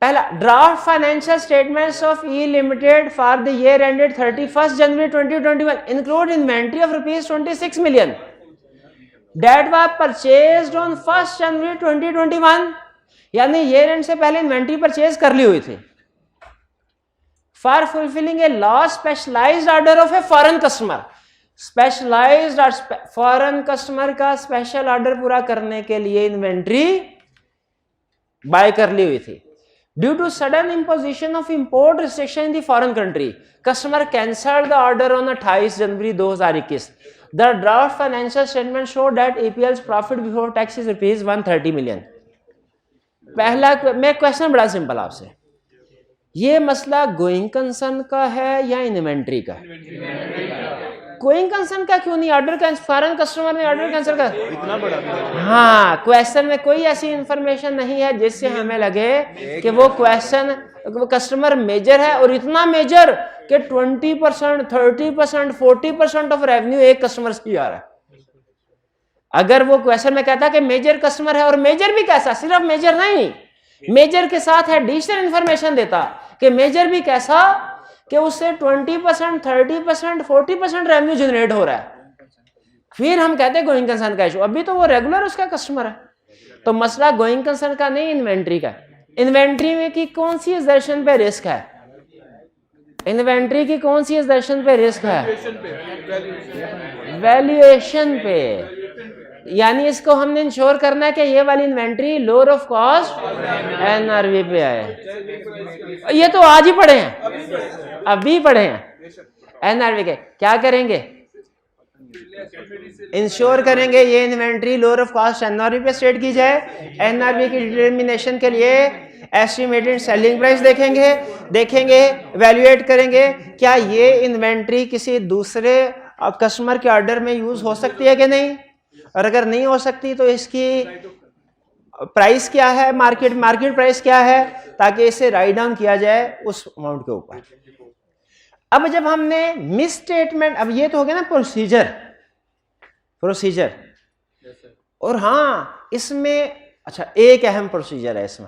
पहला, draft financial statements of E limited for the year ended 31 January 2021 include inventory of ₹26 million that was purchased on 1 January 2021, यानी year and से पहले inventory purchase कर ली हुई थी। For fulfilling a large specialised order of a foreign customer, specialised foreign customer का special order पूरा करने के लिए इन्वेंट्री बाय कर ली हुई थी। Due to sudden imposition of import restriction in the foreign country, customer cancelled the order on 28 January 2021। The draft financial statement showed that APL's profit before tax is ₹130 million. पहला मैं question बड़ा simple आपसे, ये मसला going concern का है या inventory का? गोइंग कंसर्न का क्यों नहीं? ऑर्डर फॉरेन कस्टमर ने ऑर्डर कैंसिल कर इतना बड़ा। हाँ, क्वेश्चन में कोई ऐसी इंफॉर्मेशन नहीं है जिससे हमें लगे कि वो क्वेश्चन कस्टमर मेजर है, और इतना मेजर कि 20%, 30%, 40% ऑफ रेवेन्यू एक कस्टमर से आ रहा है। अगर वो क्वेश्चन में कहता कि मेजर कस्टमर है, और मेजर भी कैसा, सिर्फ मेजर नहीं, मेजर के साथ एडिशनल इंफॉर्मेशन देता कि मेजर भी कैसा कि उससे 20%, 30%, 40% रेवेन्यू जनरेट हो रहा है, फिर हम कहते हैं गोइंग कंसर्न का इशू। अभी तो वो रेगुलर उसका कस्टमर है। तो मसला गोइंग कंसर्न का नहीं, इन्वेंट्री का। इन्वेंट्री में की कौन सी एजर्शन पे रिस्क है? इन्वेंट्री की कौन सी एजर्शन पे रिस्क है? वैल्यूएशन पे। यानी इसको हमने इंश्योर करना है कि ये वाली inventory lower of cost NRV पे आए। ये तो आज ही पढ़े हैं, अभी पढ़े हैं एनआरवी के। क्या करेंगे? इंश्योर करेंगे ये inventory lower of cost NRV पे स्टेट की जाए। एनआरवी की डिटर्मिनेशन के लिए एस्टिमेटेड सेलिंग प्राइस देखेंगे, वैल्यूएट करेंगे क्या ये इन्वेंट्री किसी दूसरे कस्टमर के ऑर्डर में यूज हो सकती है कि नहीं, और अगर नहीं हो सकती तो इसकी प्राइस क्या है, मार्केट प्राइस क्या है, ताकि इसे राइट डाउन किया जाए उस अमाउंट के ऊपर। अब जब हमने मिस स्टेटमेंट, अब ये तो हो गया ना प्रोसीजर। और हाँ, इसमें अच्छा एक अहम प्रोसीजर है इसमें,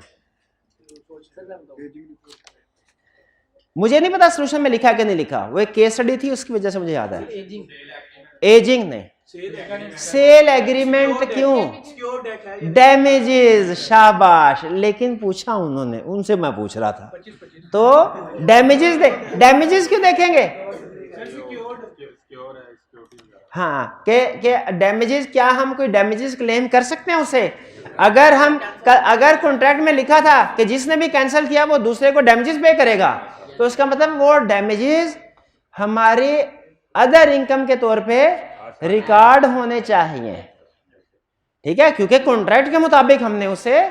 मुझे नहीं पता सोल्यूशन में लिखा कि नहीं लिखा, वो एक केस स्टडी थी उसकी वजह से मुझे याद है। एजिंग नहीं, सेल एग्रीमेंट क्यों? डैमेजेस, शाबाश, लेकिन पूछा उन्होंने, उनसे मैं पूछ रहा था। तो डैमेजेस क्यों देखेंगे? हाँ, के डैमेजेस, क्या हम कोई डैमेजेस क्लेम कर सकते हैं उसे? अगर कॉन्ट्रैक्ट में लिखा था कि जिसने भी कैंसिल किया वो दूसरे को डैमेजेस पे करेगा, तो इसका मतलब वो डैमेजेस हमारे अदर इनकम के तौर पे रिकॉर्ड होने चाहिए, ठीक है, क्योंकि कॉन्ट्रैक्ट के मुताबिक हमने उसे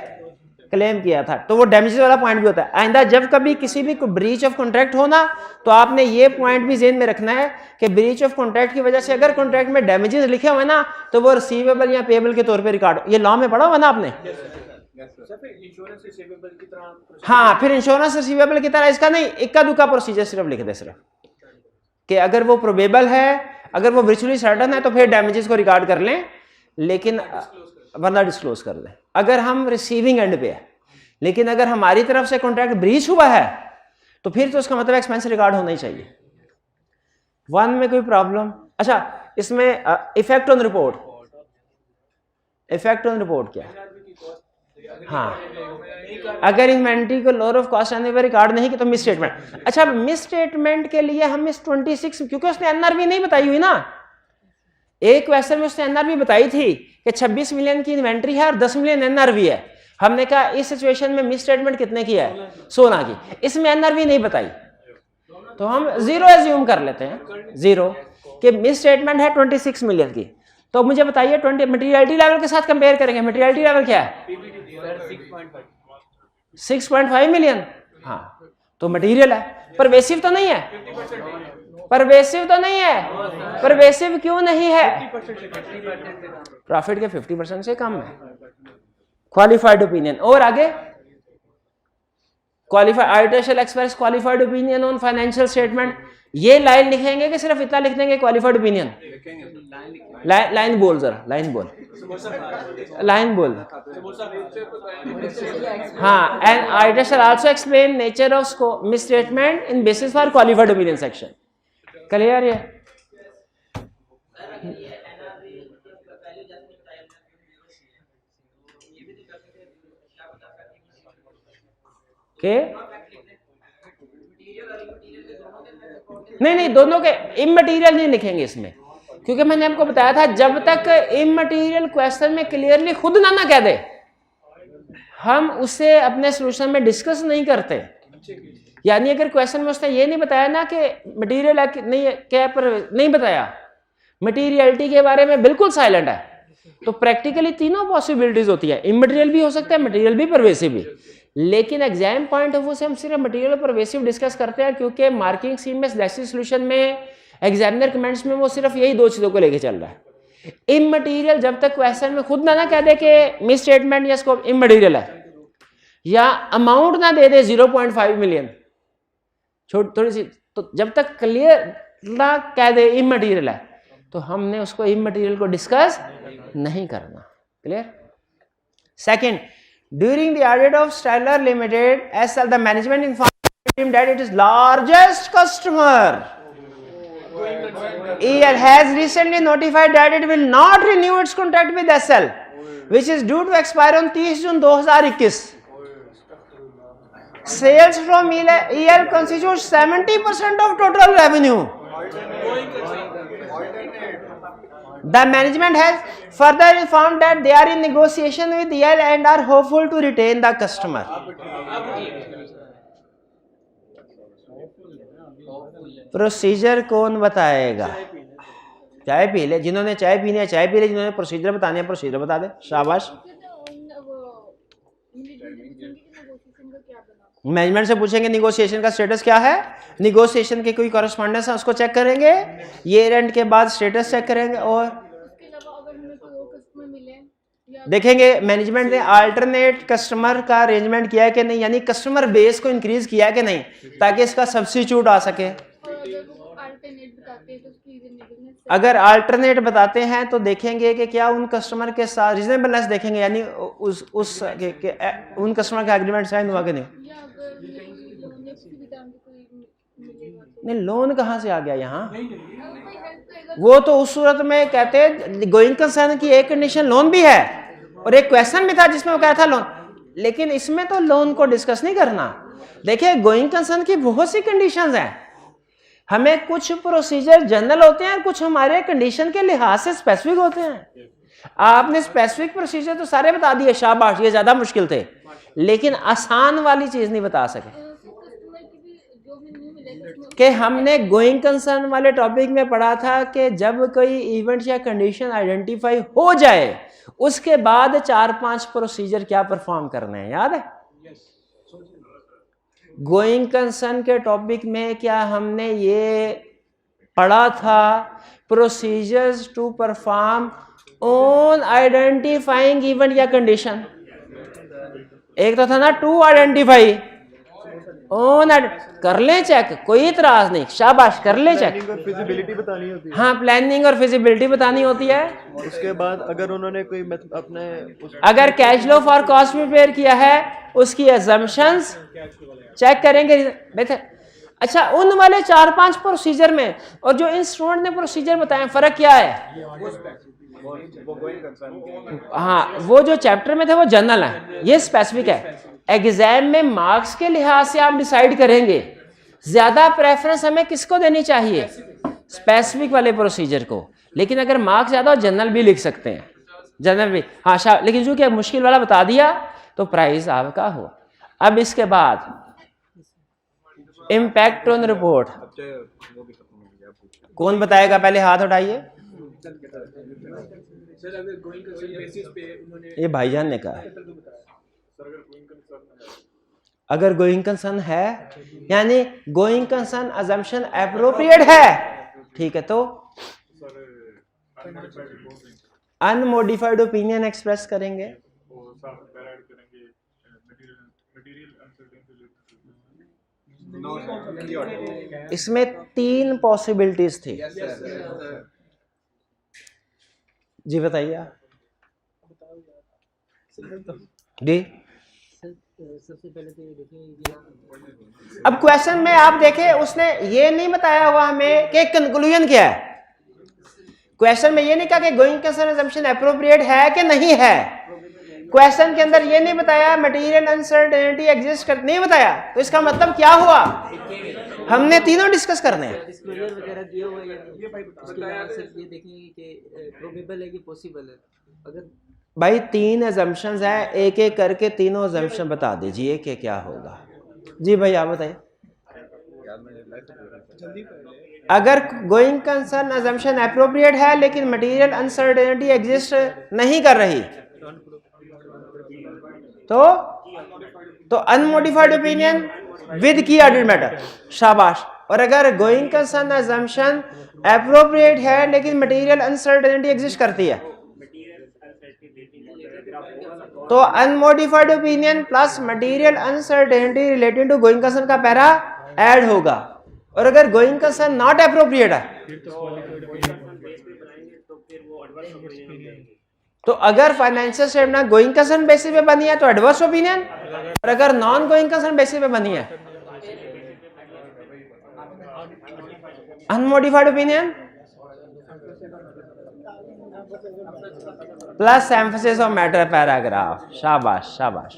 क्लेम किया था। तो वो डैमेजेस वाला पॉइंट भी होता है। आइंदा जब कभी किसी भी ब्रीच ऑफ कॉन्ट्रैक्ट होना, तो आपने ये पॉइंट भी ज़हन में रखना है कि ब्रीच ऑफ कॉन्ट्रैक्ट की वजह से अगर कॉन्ट्रैक्ट में डैमेजेस लिखे हुए ना, तो वो रिसीवेबल या पेएबल के तौर पे रिकॉर्ड। ये लॉ में पढ़ा हुआ ना आपने? हाँ, फिर इंश्योरेंस रिसीवेबल की तरह इसका नहीं, इक्का दुक्का प्रोसीजर सिर्फ लिख दे, सिर्फ कि अगर वो प्रोबेबल है, अगर वो वर्चुअली सर्टन है, तो फिर डैमेजेस को रिकॉर्ड कर लें, लेकिन वरना डिस्क्लोज कर दें। अगर हम रिसीविंग एंड पे है लेकिन अगर हमारी तरफ से कॉन्ट्रैक्ट ब्रीच हुआ है तो फिर तो उसका मतलब एक्सपेंस रिकॉर्ड होना ही चाहिए। 1 में कोई प्रॉब्लम? अच्छा, इसमें effect on report, effect on report क्या है? हाँ, अगर इन्वेंट्री को लोअर ऑफ कॉस्ट आने पर रिकॉर्ड नहीं किया तो मिस स्टेटमेंट। अच्छा, मिस स्टेटमेंट के लिए हम इस 26, क्योंकि उसने एनआरवी नहीं बताई हुई ना, एक क्वेश्चन में उसने एनआरवी बताई थी कि 26 मिलियन की इन्वेंट्री है और 10 मिलियन एनआरवी है। हमने कहा इस सिचुएशन में मिस स्टेटमेंट कितने की है? 16 की। इसमें एनआरवी नहीं बताई तो हम 0 एज्यूम कर लेते हैं, 0 कि मिस स्टेटमेंट है 26 मिलियन की। तो मुझे बताइए 20 मटेरियलिटी लेवल के साथ कंपेयर करेंगे, मटेरियलिटी लेवल क्या है? 6.5 मिलियन। हाँ, तो मटेरियल है, परवेसिव तो नहीं है, परवेसिव तो नहीं है, परवेसिव क्यों नहीं है? प्रॉफिट के 50% से कम है। Qualified opinion. और आगे qualified, auditor shall express qualified opinion on financial statement. ये लाइन लिखेंगे कि सिर्फ इतना लिख देंगे क्वालिफाइड ओपिनियन? लाइन बोल, जरा लाइन बोल, लाइन बोल। हाँ, and auditor shall also explain nature of miss statement in basis for qualified opinion section. Clear है? के नहीं, दोनों के इमटेरियल नहीं लिखेंगे इसमें, क्योंकि मैंने आपको बताया था जब तक इमटेरियल क्वेश्चन में क्लियरली खुद ना कह दे हम उसे अपने सॉल्यूशन में डिस्कस नहीं करते। यानी अगर क्वेश्चन में उसने ये नहीं बताया ना कि मटेरियल नहीं क्या पर नहीं बताया, मटेरियलिटी के बारे में बिल्कुल साइलेंट है, तो प्रैक्टिकली तीनों पॉसिबिलिटीज होती है, इमटेरियल भी हो सकता है, मटेरियल भी, परवेसिव भी। लेकिन एग्जाम पॉइंट ऑफ व्यू से हम सिर्फ मटेरियल और परवेसिव डिस्कस करते हैं, क्योंकि मार्किंग स्कीम में स्लैशी सॉल्यूशन में एग्जामिनर कमेंट्स में वो सिर्फ यही 2 चीजों को लेके चल रहा है। इमटेरियल जब तक क्वेश्चन में खुद ना कह दे कि मिस स्टेटमेंट या स्कोप इमटेरियल है, या अमाउंट ना दे दे 0.5 मिलियन थोड़ी सी, तो जब तक क्लियर ना कह दे इमटेरियल है तो हमने उसको इमटेरियल को डिस्कस नहीं करना। Clear? Second, during the audit of Styler limited SL the management informed that it is largest customer EL has recently notified that it will not renew its contract with SL, which is due to expire on 30 June 2021. Sales from EL constitutes 70% of total revenue. The management has further informed that they are in negotiation with EL and are hopeful to retain the customer. Procedure कौन बताएगा? चाय P ले, जिन्होंने चाय पीनी है चाय P ले, जिन्होंने प्रोसीजर बताने हैं प्रोसीजर बता दे, शाबाश। मैनेजमेंट से पूछेंगे निगोशिएशन का स्टेटस क्या है, निगोशिएशन की कोई कॉरेस्पॉन्डेंस है उसको चेक करेंगे, ईयर एंड के बाद स्टेटस चेक करेंगे, और देखेंगे मैनेजमेंट ने अल्टरनेट कस्टमर का अरेंजमेंट किया है कि नहीं, यानी कस्टमर बेस को इंक्रीज किया है कि नहीं, ताकि इसका सब्स्टिट्यूट आ सके। अगर अल्टरनेट बताते हैं तो देखेंगे कि क्या उन कस्टमर के साथ रीजनेबलनेस देखेंगे, यानी उन कस्टमर का एग्रीमेंट साइन हुआ कि नहीं। नहीं, लोन कहाँ से आ गया यहाँ? वो तो उस सूरत में कहते हैं गोइंग कंसर्न की एक कंडीशन लोन भी है और एक क्वेश्चन भी था जिसमें वो कहा था लोन, लेकिन इसमें तो लोन को डिस्कस नहीं करना। देखिए गोइंग कंसर्न की बहुत सी कंडीशंस हैं, हमें कुछ प्रोसीजर जनरल होते हैं, कुछ हमारे कंडीशन के लिहाज से स्पेसिफिक होते हैं। आपने स्पेसिफिक प्रोसीजर तो सारे बता दिए, शाबाश, ये ज्यादा मुश्किल थे, लेकिन आसान वाली चीज नहीं बता सके। कि हमने गोइंग कंसर्न वाले टॉपिक में पढ़ा था कि जब कोई इवेंट या कंडीशन आइडेंटिफाई हो जाए उसके बाद 4-5 प्रोसीजर क्या परफॉर्म करने हैं, याद है? गोइंग कंसर्न के टॉपिक में क्या हमने ये पढ़ा था, procedures to perform on identifying event या कंडीशन। एक तो था ना टू आइडेंटिफाई, ऑन कर लें चेक, कोई इतराज नहीं, शाबाश कर लें चेक। प्लानिंग और फिजिबिलिटी बतानी होती है। हाँ, प्लानिंग और फिजिबिलिटी बतानी होती है। उसके बाद अगर उन्होंने कोई अपने अगर cash flow for cost prepare किया है, उसकी अजम्पशंस चेक करेंगे। बेहतर अच्छा, उन वाले 4-5 प्रोसीजर में और जो इन स्टूडेंट ने प्रोसीजर बताए, फर्क क्या है? हाँ, वो जो चैप्टर में थे वो जनरल है, ये स्पेसिफिक है। एग्जाम में मार्क्स के लिहाज से आप डिसाइड करेंगे ज्यादा प्रेफरेंस हमें किसको देनी चाहिए, स्पेसिफिक वाले प्रोसीजर को। लेकिन अगर मार्क्स ज्यादा हो जनरल भी लिख सकते हैं, जनरल भी। हाँ, लेकिन चूंकि मुश्किल वाला बता दिया तो प्राइस आपका हो। अब इसके बाद इम्पैक्ट ऑन रिपोर्ट, कौन बताएगा? पहले हाथ उठाइए। ये भाईजान ने कहा अगर गोइंग कंसर्न है, यानी गोइंग कंसर्न अजम्पशन एप्रोप्रिएट है, ठीक है, तो अनमोडिफाइड ओपिनियन एक्सप्रेस करेंगे। इसमें 3 पॉसिबिलिटीज थी। जी बताइए आप। जी सबसे पहले तो ये देखिए, अब क्वेश्चन में आप देखें, उसने ये नहीं बताया हुआ हमें कि कंक्लूजन क्या है। क्वेश्चन में ये नहीं कहा कि गोइंग कंसर्न अजम्पशन एप्रोप्रिएट है कि नहीं है। क्वेश्चन के अंदर ये नहीं बताया मटेरियल अनसर्टेनिटी एग्जिस्ट कर, नहीं बताया। तो इसका मतलब क्या हुआ? हमने तीनों डिस्कस करने हैं। डिस्क्लोजर वगैरह दिया हुआ है या नहीं, उसके अलावा सिर्फ ये देखेंगे कि प्रोबेबल है कि पॉसिबल है। अगर भाई 3 अजम्पशंस हैं, एक एक करके तीनों अजम्पशन बता दीजिए कि क्या होगा। जी भाई आप बताइए। अगर गोइंग कंसर्न अजम्पशन एप्रोप्रिएट है लेकिन मटेरियल अनसर्टेनिटी एग्जिस्ट नहीं कर रही, तो अनमोडिफाइड ओपिनियन विद की एडेड मैटर, शाबाश। और अगर गोइंग कंसर्न अजम्पशन एप्रोप्रिएट है लेकिन मटेरियल अनसर्टेनिटी एग्जिस्ट करती है, तो unmodified opinion plus material uncertainty related to going concern का पैरा ऐड होगा। और अगर गोइंग कंसर्न नॉट एप्रोप्रिएट है, तो अगर financial statement going concern basis पे बनी है तो एडवर्स ओपिनियन, और अगर नॉन गोइंग कंसर्न बेसिस पे बनी है unmodified opinion plus emphasis of matter paragraph. शाबाश शाबाश।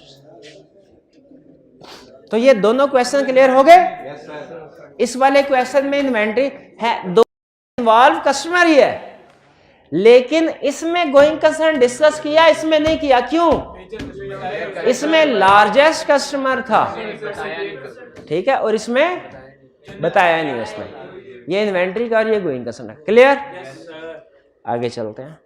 तो ये दोनों क्वेश्चन क्लियर हो गए। इस वाले क्वेश्चन में इन्वेंट्री है, दो इन्वॉल्व कस्टमर ही है, लेकिन इसमें गोइंग कंसर्न डिस्कस किया, इसमें नहीं किया। क्यों? इसमें लार्जेस्ट कस्टमर था, ठीक है, और इसमें बताया नहीं उसने। ये इन्वेंट्री का और ये गोइंग कंसर्न है। क्लियर? आगे चलते हैं।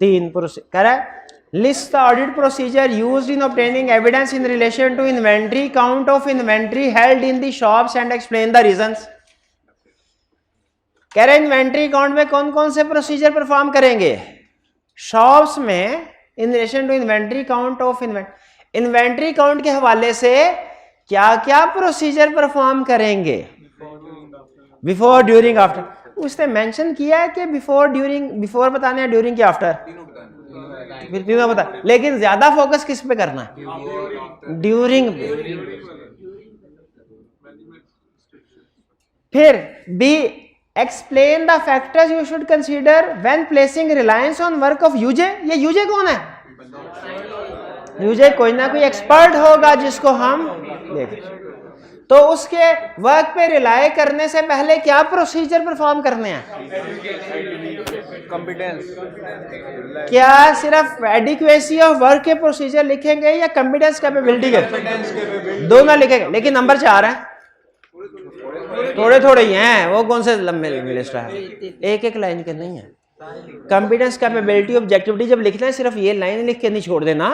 कह रहा है list the audit procedure used in obtaining evidence in relation to inventory count of inventory held in the shops and explain the reasons. कह रहे इन्वेंट्री काउंट में कौन कौन से प्रोसीजर परफॉर्म करेंगे शॉप्स में in relation to inventory count of inventory count के हवाले से क्या क्या प्रोसीजर परफॉर्म करेंगे, बिफोर ड्यूरिंग आफ्टर। उसने मेंशन किया है कि बिफोर ड्यूरिंग, बिफोर बताने हैं, ड्यूरिंग के आफ्टर, तीनों बता, लेकिन ज्यादा फोकस किस पे करना है? ड्यूरिंग पे। फिर B explain the factors you should consider when placing reliance on work of UJ. ये यूजे कौन है? यूजे कोई ना कोई एक्सपर्ट होगा जिसको हम देखें। तो उसके वर्क पे रिलाय करने से पहले क्या प्रोसीजर परफॉर्म करने हैं? कॉम्पिटेंस। क्या सिर्फ एडिक्वेसी ऑफ वर्क के प्रोसीजर लिखेंगे या कॉम्पिटेंस कैपेबिलिटी के? दोनों लिखेंगे, लेकिन नंबर 4 है, थोड़े थोड़े ही हैं, वो कौन से लंबे लिस्ट है, एक एक लाइन के नहीं है। कॉम्पिटेंस कैपेबिलिटी ऑब्जेक्टिविटी जब लिखना है सिर्फ ये लाइन लिख के नहीं छोड़ देना,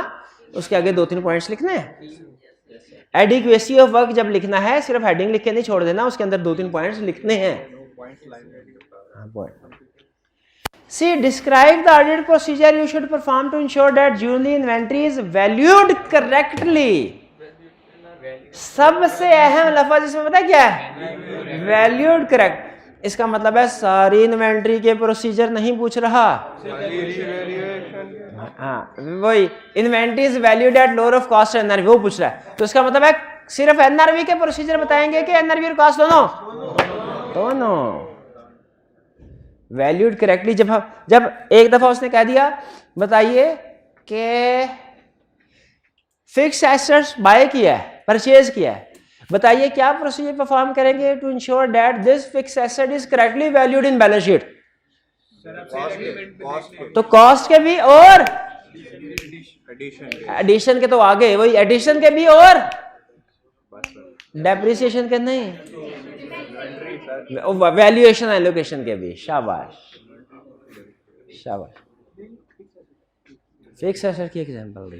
उसके आगे 2-3 पॉइंट्स लिखने हैं। एडिक्वेसी ऑफ वर्क जब लिखना है सिर्फ हेडिंग लिख के नहीं छोड़ देना, उसके अंदर 2-3 पॉइंट्स लिखने हैं। See, describe the audit procedure you should perform to ensure that June inventory is valued correctly. सबसे अहम लफ्ज इसमें पता है क्या है? Valued correct. इसका मतलब है सारी इन्वेंट्री के प्रोसीजर नहीं पूछ रहा। हाँ वही, inventory is valued at lower of cost NRV, वो पूछ रहा है। तो इसका मतलब है सिर्फ एनआरवी के प्रोसीजर बताएंगे कि एनआरवी और कॉस्ट दोनों? दोनों वैल्यूड करेक्टली। जब एक दफा उसने कह दिया बताइए कि फिक्स एसेट्स बाय किया है, परचेज किया है, बताइए क्या प्रोसीजर परफॉर्म करेंगे to ensure that this fix asset is correctly valued in balance sheet? तो कॉस्ट के भी और एडिशन के तो आगे, वही एडिशन के भी और डेप्रिसिएशन के नहीं, वैल्यूएशन एलोकेशन के भी। शाबाश शाबाश। फिक्स एसेट की एग्जांपल दी।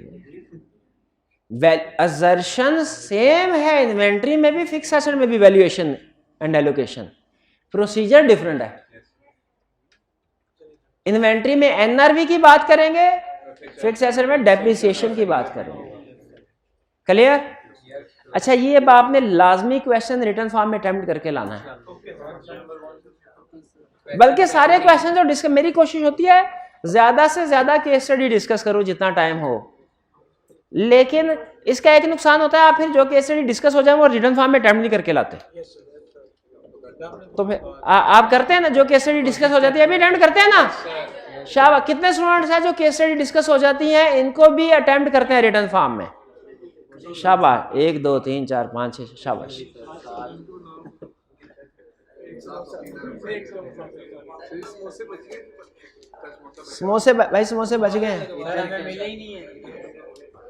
असर्शन सेम है, इन्वेंट्री में भी फिक्स एसेट में भी valuation and allocation, procedure different है। इन्वेंट्री में एनआरवी की बात करेंगे, फिक्स एसेट में डेप्रिसिएशन की बात करेंगे। क्लियर? अच्छा, ये अब आपने लाजमी क्वेश्चन रिटर्न फॉर्म में अटेम्प्ट करके लाना है, बल्कि सारे क्वेश्चन जो डिस्कस, मेरी कोशिश होती है ज्यादा से ज्यादा केस स्टडी डिस्कस करो जितना टाइम हो, लेकिन इसका एक नुकसान होता है आप फिर जो केस स्टडी डिस्कस हो जाए वो रिटर्न फॉर्म में अटेम्प्ट नहीं करके लाते। तो फिर आप करते हैं ना, जो केस स्टडी डिस्कस हो जाती है अभी अटेम्प्ट करते हैं ना। शाबाश। कितने स्टूडेंट्स हैं जो केस स्टडी डिस्कस हो जाती हैं इनको भी अटेम्प्ट करते हैं रिटर्न फॉर्म में? शाबाश। 1 2 3 4 5 6। शाबाश। समोसे भाई, समोसे बच गए हैं,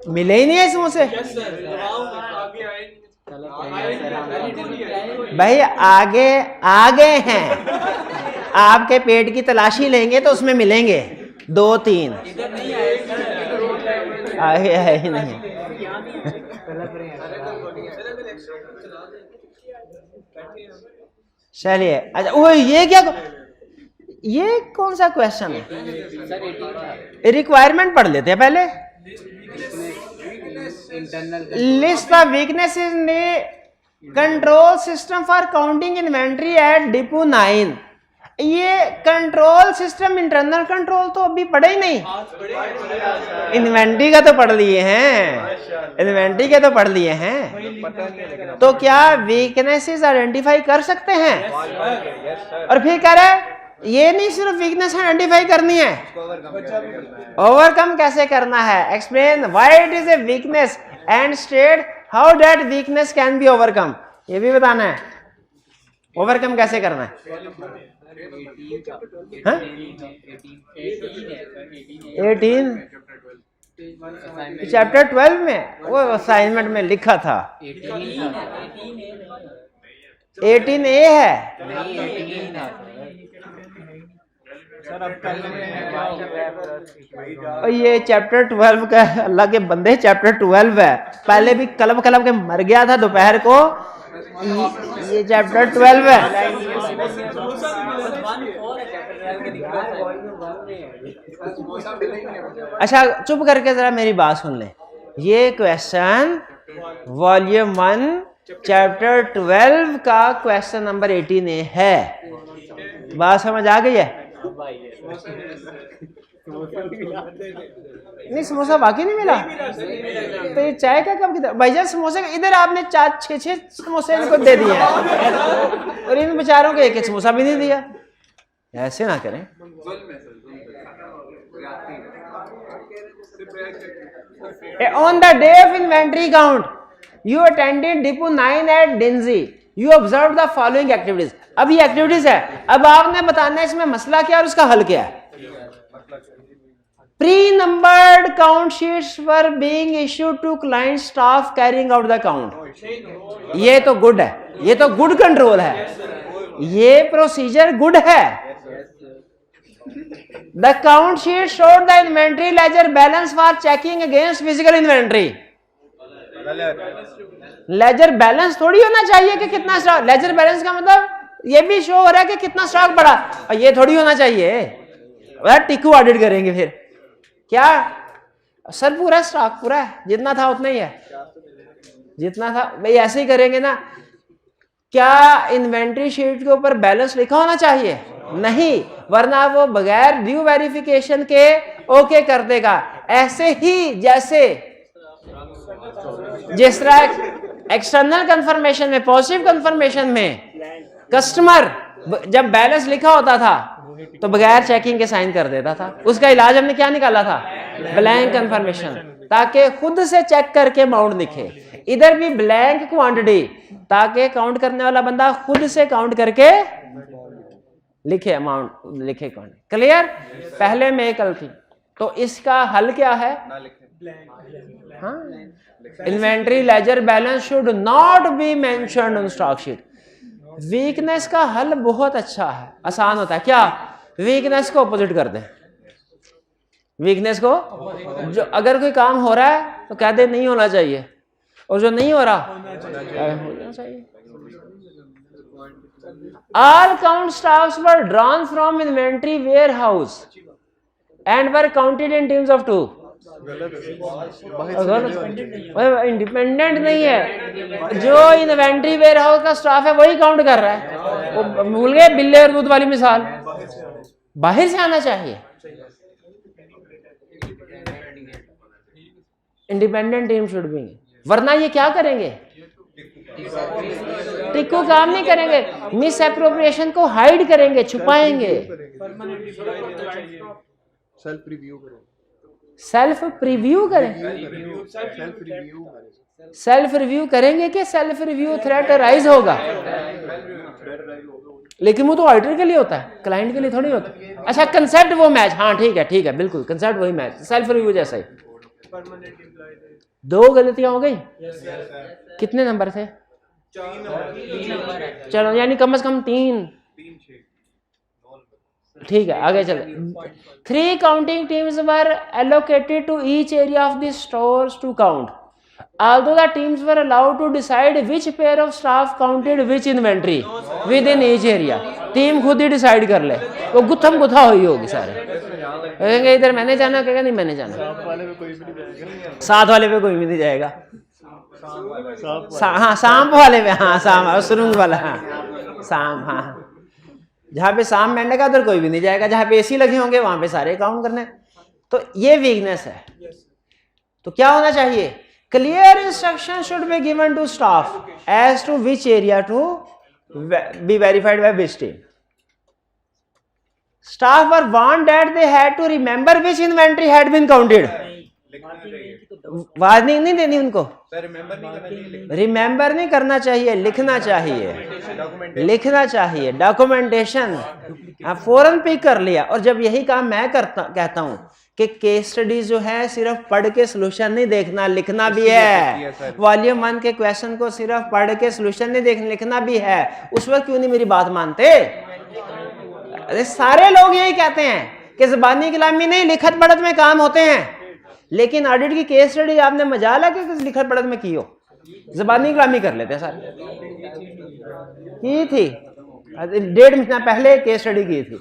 मिले ही नहीं है समोसे भाई, आगे आगे हैं, आपके पेट की तलाशी लेंगे तो उसमें मिलेंगे 2 3, आगे है ही नहीं। चलिए, अच्छा वो ये क्या, ये कौन सा क्वेश्चन है? रिक्वायरमेंट पढ़ लेते हैं पहले। List the weaknesses in the control system for counting inventory at depot 9। ये कंट्रोल सिस्टम, इंटरनल कंट्रोल तो अभी पढ़े ही नहीं, इन्वेंट्री का तो पढ़ लिए हैं, इन्वेंट्री के तो पढ़ लिए हैं। तो क्या वीकनेसेस आइडेंटिफाई कर सकते हैं? और फिर कह रहे ये नहीं सिर्फ वीकनेस आइडेंटिफाई करनी है, ओवरकम कैसे करना है। Explain why it is a weakness and state how that weakness can be overcome. ये भी बताना है, ओवरकम कैसे करना है। 18 चैप्टर 12 में, वो असाइनमेंट में लिखा था 18A है। और ये चैप्टर 12 का, अल्लाह के बंदे चैप्टर 12 है, पहले भी कलब कलब के मर गया था दोपहर को, ये चैप्टर 12 है। अच्छा चुप करके जरा मेरी बात सुन ले। ये क्वेश्चन वॉल्यूम 1 चैप्टर 12 का क्वेश्चन नंबर 18A है। बात समझ आ गई है? नहीं, समोसा बाकी नहीं मिला तो ये चाय का कब किधर भाईजान? समोसे इधर आपने 4-6 समोसे इनको दे दिए हैं और इन बेचारों को एक समोसा भी नहीं दिया। ऐसे ना करें। On the day of inventory count, you attended Depot 9 at Dinzy. You observed the following activities. अब ये एक्टिविटीज है, अब आपने बताना है इसमें मसला क्या और उसका हल क्या है। Pre-numbered count sheets were being issued to client staff carrying out the count. ये तो गुड है, ये तो गुड कंट्रोल है, ये प्रोसीजर गुड है। The count sheet showed the inventory ledger balance for checking against physical inventory. Ledger balance थोड़ी होना चाहिए कि कितना स्टॉक, लेजर बैलेंस का मतलब ये भी शो हो रहा है कि कितना स्टॉक पड़ा, और ये थोड़ी होना चाहिए। वह टिकू ऑडिट करेंगे फिर क्या सर पूरा स्टॉक पूरा है, जितना था उतना ही है, जितना था भाई ऐसे ही करेंगे ना। क्या इन्वेंट्री शीट के ऊपर बैलेंस लिखा होना चाहिए? नहीं, वरना वो बगैर ड्यू वेरिफिकेशन के ओके कर देगा। ऐसे ही जैसे जिस तरह एक्सटर्नल कंफर्मेशन में, पॉजिटिव कंफर्मेशन में कस्टमर जब बैलेंस लिखा होता था तो बगैर चेकिंग के साइन कर देता था, उसका इलाज हमने क्या निकाला था? ब्लैंक कंफर्मेशन, ताकि खुद से चेक करके अमाउंट लिखे। इधर भी ब्लैंक क्वांटिटी, ताकि काउंट करने वाला बंदा खुद से काउंट करके लिखे, अमाउंट लिखे क्वांटिटी। क्लियर? पहले में एक थी, तो इसका हल क्या है? हाँ, inventory ledger balance should not be mentioned on stock sheet. Weakness का हल बहुत अच्छा है, आसान होता है। क्या? वीकनेस को अपोजिट कर दे। वीकनेस को, जो अगर कोई काम हो रहा है तो कह दे नहीं होना चाहिए, और जो नहीं हो रहा होना चाहिए। All count stocks were drawn from inventory warehouse and were counted in teams of 2. Independent नहीं है, जो इन्वेंट्री वेयर हाउस का स्टाफ है वही काउंट कर रहा है। वो भूल गए बिल्ले और दूध वाली मिसाल, बाहर से आना चाहिए। इंडिपेंडेंट टीम शुड बी, वरना ये क्या करेंगे? टिक्को काम नहीं करेंगे, मिस एप्रोप्रिएशन को हाइड करेंगे, छुपाएंगे। सेल्फ रिव्यू करें, सेल्फ प्रीव्यू करें, सेल्फ रिव्यू करेंगे कि सेल्फ रिव्यू थ्रेट राइज होगा? लेकिन वो तो ऑडिटर के लिए होता है, क्लाइंट के लिए थोड़ी होता। अच्छा, कंसेप्ट वो मैच, हाँ ठीक है बिल्कुल, कंसेप्ट वही मैच, सेल्फ रिव्यू जैसा ही। 2 गलतियां हो गई, कितने नंबर थे? चलो, यानी कम से कम 3। ठीक है, आगे चले। 3 counting teams were allocated to each area of the stores to count, although the teams were allowed to decide which pair of staff counted which inventory within each area। Team खुद ही decide कर ले, वो गुत्थम गुत्था हुई होगी सारे, कहेंगे इधर मैंने जाना, कहेगा नहीं मैंने जाना, साथ वाले पे कोई भी नहीं जाएगा, हाँ सांप वाले पे, हाँ सांप सुरुंग वाला, हाँ सांप, हाँ जहाँ पे सांप मेंढक उधर कोई भी नहीं जाएगा, जहाँ पे एसी लगे होंगे वहां पे सारे काउंट करने। तो ये वीकनेस है। तो क्या होना चाहिए? Clear instruction should be given to staff as to which area to be verified by which team. Staff were warned that they had to remember which inventory had been counted। Warning नहीं देनी उनको, remember नहीं करना चाहिए, लिखना चाहिए, लिखना चाहिए, डॉक्यूमेंटेशन फौरन पिक कर लिया। और जब यही काम मैं कहता हूं कि केस स्टडी जो है सिर्फ पढ़ के सोल्यूशन नहीं देखना, लिखना भी है। वॉल्यूम 1 के क्वेश्चन को सिर्फ पढ़ के सोल्यूशन नहीं देखना, लिखना भी है। उस वक्त क्यों नहीं मेरी बात मानते? अरे सारे लोग यही कहते हैं कि ज़बानी कलामी नहीं, लिखत पढ़त में काम होते हैं। लेकिन ऑडिट की केस स्टडी आपने मजाल है कि लिखत पढ़त में की हो, ज़बानी कलामी कर लेते हैं सारे। की थी 1.5 महीना पहले केस स्टडी की थी।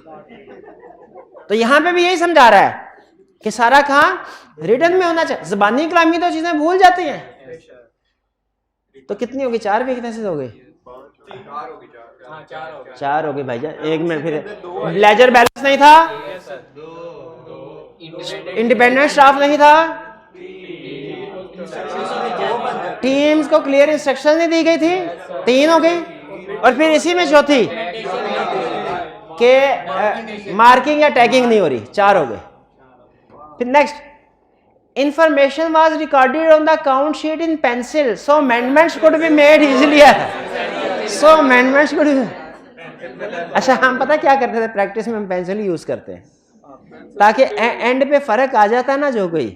तो यहां पे भी यही समझा रहा है कि सारा काम रिटन में होना चाहिए, ज़बानी कलामी तो चीजें भूल जाते हैं। तो कितनी होगी? 4 वीकनेसेस हो गई, 4 हो गई भाईजान। 1 मिनट, फिर लेजर बैलेंस नहीं था, इंडिपेंडेंट स्टाफ नहीं था, टीम्स को क्लियर इंस्ट्रक्शन नहीं दी गई थी, 3 हो गई। और फिर इसी में चौथी कि मार्किंग या टैगिंग नहीं हो रही, 4 हो गए। फिर next, information was recorded on the count sheet in pencil so amendments could be made easily। so amendments could be। अच्छा, हम पता क्या करते थे प्रैक्टिस में? हम पेंसिल यूज करते हैं ताकि एंड पे फर्क आ जाता है ना जो कोई,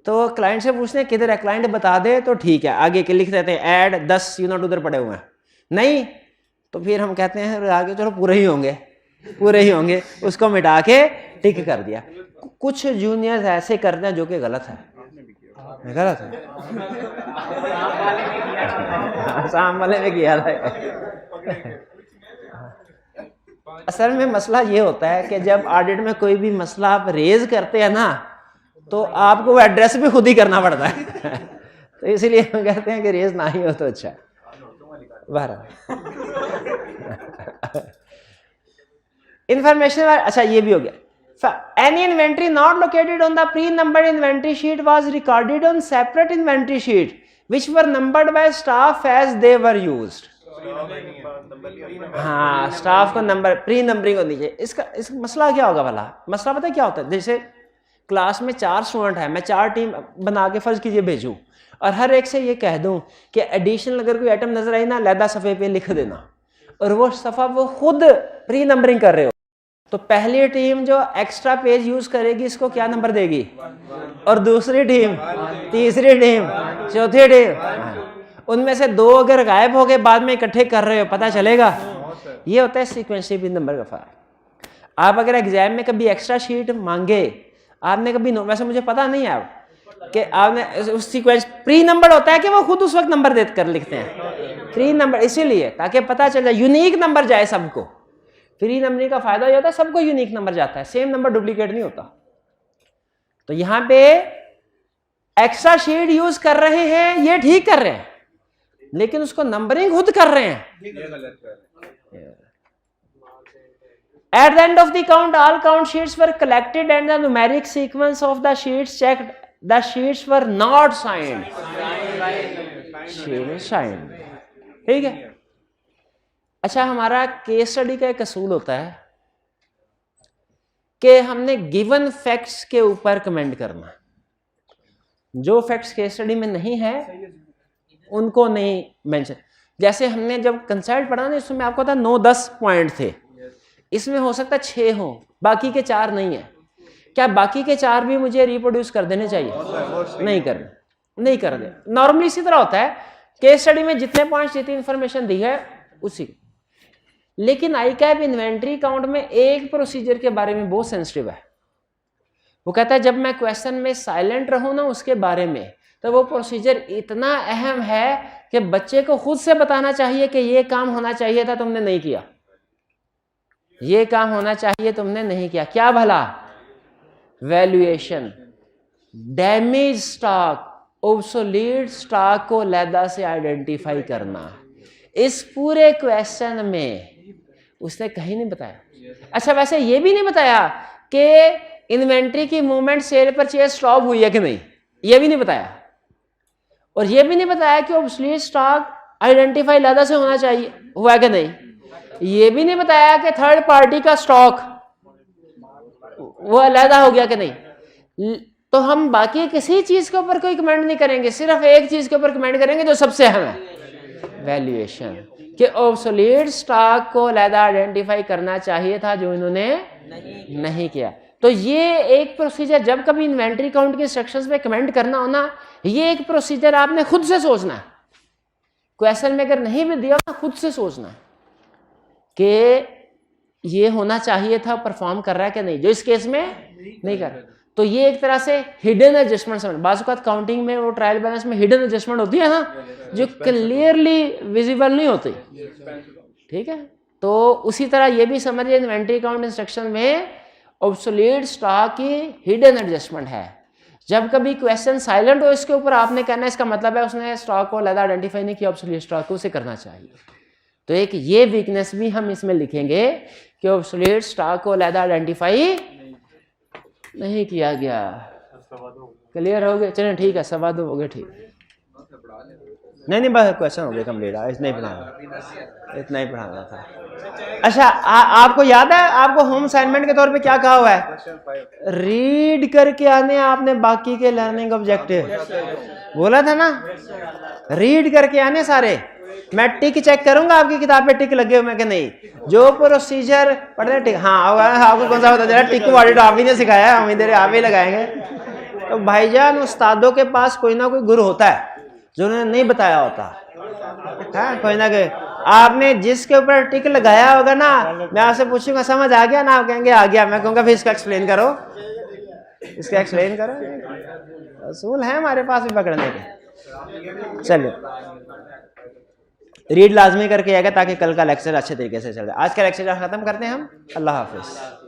तो क्लाइंट से पूछते हैं किधर है, क्लाइंट बता दे तो ठीक है, आगे के लिख देते हैं ऐड 10 यूनिट उधर पड़े हुए हैं, नहीं तो फिर हम कहते हैं आगे चलो पूरे ही होंगे, पूरे ही होंगे, उसको मिटा के टिक कर दिया। कुछ जूनियर्स ऐसे करते हैं जो कि गलत है, गलत है। शाम वाले में किया था। असल में मसला ये होता है कि जब ऑडिट में कोई भी मसला आप रेज करते हैं ना, तो आपको वो एड्रेस भी खुद ही करना पड़ता है। तो इसलिए हम कहते हैं कि रेज ना ही हो तो अच्छा है। इंफॉर्मेशन, अच्छा ये भी हो गया। Any inventory not located on the pre-numbered inventory sheet was recorded on separate inventory sheet which were numbered by staff as they were used. हाँ, स्टाफ को नंबर प्री नंबरिंग होनी चाहिए। इसका मसला क्या होगा भला? मसला पता है क्या होता है? जैसे क्लास में 4 स्टूडेंट है, मैं 4 टीम बना के फर्ज कीजिए भेजूं और हर एक से ये कह दूं कि एडिशनल अगर कोई आइटम नजर आई ना, लैदा सफ़े पे लिख देना, और वो सफ़ा वो खुद प्री नंबरिंग कर रहे हो, तो पहली टीम जो एक्स्ट्रा पेज यूज करेगी इसको क्या नंबर देगी, और दूसरी टीम, तीसरी टीम, चौथी टीम, उनमें से 2 अगर गायब हो गए बाद में इकट्ठे कर रहे हो, पता चलेगा? ये होता है सीक्वेंशियल पिन नंबर का फर्क। आप अगर एग्जाम में कभी एक्स्ट्रा शीट मांगे, आपने कभी वैसे मुझे पता नहीं है कि आपने उस सीक्वेंस प्री नंबर होता है कि वो खुद उस वक्त नंबर दे कर लिखते हैं प्री नंबर, इसीलिए ताकि पता चल जाए, यूनिक नंबर जाए सबको। प्री नंबरिंग का फायदा ये होता है सबको यूनिक नंबर जाता है, सेम नंबर डुप्लीकेट नहीं होता। तो यहां पे एक्स्ट्रा शीट यूज कर रहे हैं, ये ठीक कर रहे हैं, लेकिन उसको नंबरिंग खुद कर रहे हैं, ये गलत कर रहे हैं। At the end of the count, all count sheets were collected and the numeric sequence of the sheets checked. The sheets were not signed. Signed. ठीक है। अच्छा, हमारा केस स्टडी का एक असूल होता है कि हमने गिवन फैक्ट्स के ऊपर कमेंट करना। जो फैक्ट्स केस स्टडी में नहीं है उनको नहीं मेंशन। जैसे हमने जब कंसेप्ट पढ़ा ना, इसमें आपको था 9-10 पॉइंट थे, इसमें हो सकता है 6 हो, बाकी के 4 नहीं है। क्या बाकी के 4 भी मुझे रिप्रोड्यूस कर देने चाहिए? नहीं कर दे। नॉर्मली इसी तरह होता है, केस स्टडी में जितने पॉइंट्स जितनी इंफॉर्मेशन दी है उसी। लेकिन आईकैप इन्वेंट्री काउंट में एक प्रोसीजर के बारे में बहुत सेंसिटिव है। वो कहता है जब मैं क्वेश्चन में साइलेंट रहूं ना उसके बारे में, तो वो प्रोसीजर इतना अहम है कि बच्चे को खुद से बताना चाहिए कि ये काम होना चाहिए था, तुमने नहीं किया, ये काम होना चाहिए तुमने नहीं किया। क्या भला? Valuation, damage stock, obsolete stock को अलहदा से आइडेंटिफाई करना। इस पूरे क्वेश्चन में उसने कहीं नहीं बताया। अच्छा, वैसे ये भी नहीं बताया कि इन्वेंट्री की मूवमेंट सेल परचेज स्टॉप हुई है कि नहीं, ये भी नहीं बताया। और ये भी नहीं बताया कि ऑब्सोलीट स्टॉक आइडेंटिफाई अलहदा से होना चाहिए, हुआ कि नहीं। ये भी नहीं बताया कि थर्ड पार्टी का स्टॉक वो अलहदा हो गया कि नहीं। तो हम बाकी किसी चीज के ऊपर कोई कमेंट नहीं करेंगे, सिर्फ एक चीज के ऊपर कमेंट करेंगे जो सबसे अहम है, वैल्यूएशन, कि ऑब्सोलीट स्टॉक को अलहदा आइडेंटिफाई करना चाहिए था जो इन्होंने नहीं किया। तो ये एक प्रोसीजर, जब कभी इन्वेंट्री काउंट के इंस्ट्रक्शंस पे कमेंट करना हो ना, ये एक प्रोसीजर आपने खुद से सोचना है। क्वेश्चन में अगर नहीं भी दिया ना, खुद से सोचना है कि ये होना चाहिए था, परफॉर्म कर रहा है कि नहीं, जो इस केस में नहीं कर रहा। तो ये एक तरह से हिडन एडजस्टमेंट। बाज़ काउंटिंग में वो ट्रायल बैलेंस में हिडन एडजस्टमेंट होती है ना, जो क्लियरली विजिबल नहीं होती। ठीक है, तो उसी तरह ये भी समझिए इन्वेंट्री काउंट इंस्ट्रक्शन में ऑब्सोलीट स्टॉक की हिडन एडजस्टमेंट है। जब कभी क्वेश्चन साइलेंट हो इसके ऊपर, आपने कहना इसका मतलब है उसने स्टॉक को अलग आइडेंटिफाई नहीं किया, ऑब्सोलीट स्टॉक को उसे करना चाहिए। तो एक ये वीकनेस भी हम इसमें लिखेंगे कि ऑब्सोलीट स्टॉक को अलग आइडेंटिफाई नहीं किया गया। क्लियर हो गया? चलिए ठीक है, 2.25 हो गए। ठीक, नहीं बस क्वेश्चन हो गया कंप्लीट, इतना ही पढ़ाना था। अच्छा, आपको याद है आपको होम असाइनमेंट के तौर पे क्या कहा हुआ है? रीड करके आने आपने बाकी के लर्निंग ऑब्जेक्टिव बोला था ना, रीड करके आने सारे। मैं टिक चेक करूंगा आपकी किताब पे टिक लगे हुए कि नहीं, जो प्रोसीजर पढ़ने टिक। हाँ, आपको कौन सा पता चला? टिक ऑडिट आप ही ने सिखाया, हम इधर आप ही लगाएंगे। तो भाईजान, उस्तादों के पास कोई ना कोई गुरु होता है जो उन्होंने नहीं बताया होता है, कोई ना कोई। आपने जिसके ऊपर टिक लगाया होगा ना, मैं आपसे पूछूंगा समझ आ गया ना, आप कहेंगे आ गया, मैं कहूँगा फिर इसका एक्सप्लेन करो, इसका एक्सप्लेन करो। असूल है हमारे पास भी पकड़ने के। चलिए, रीड लाजमी करके आएगा ताकि कल का लेक्चर अच्छे तरीके से चले। आज का लेक्चर खत्म करते हैं हम। अल्लाह हाफिज़।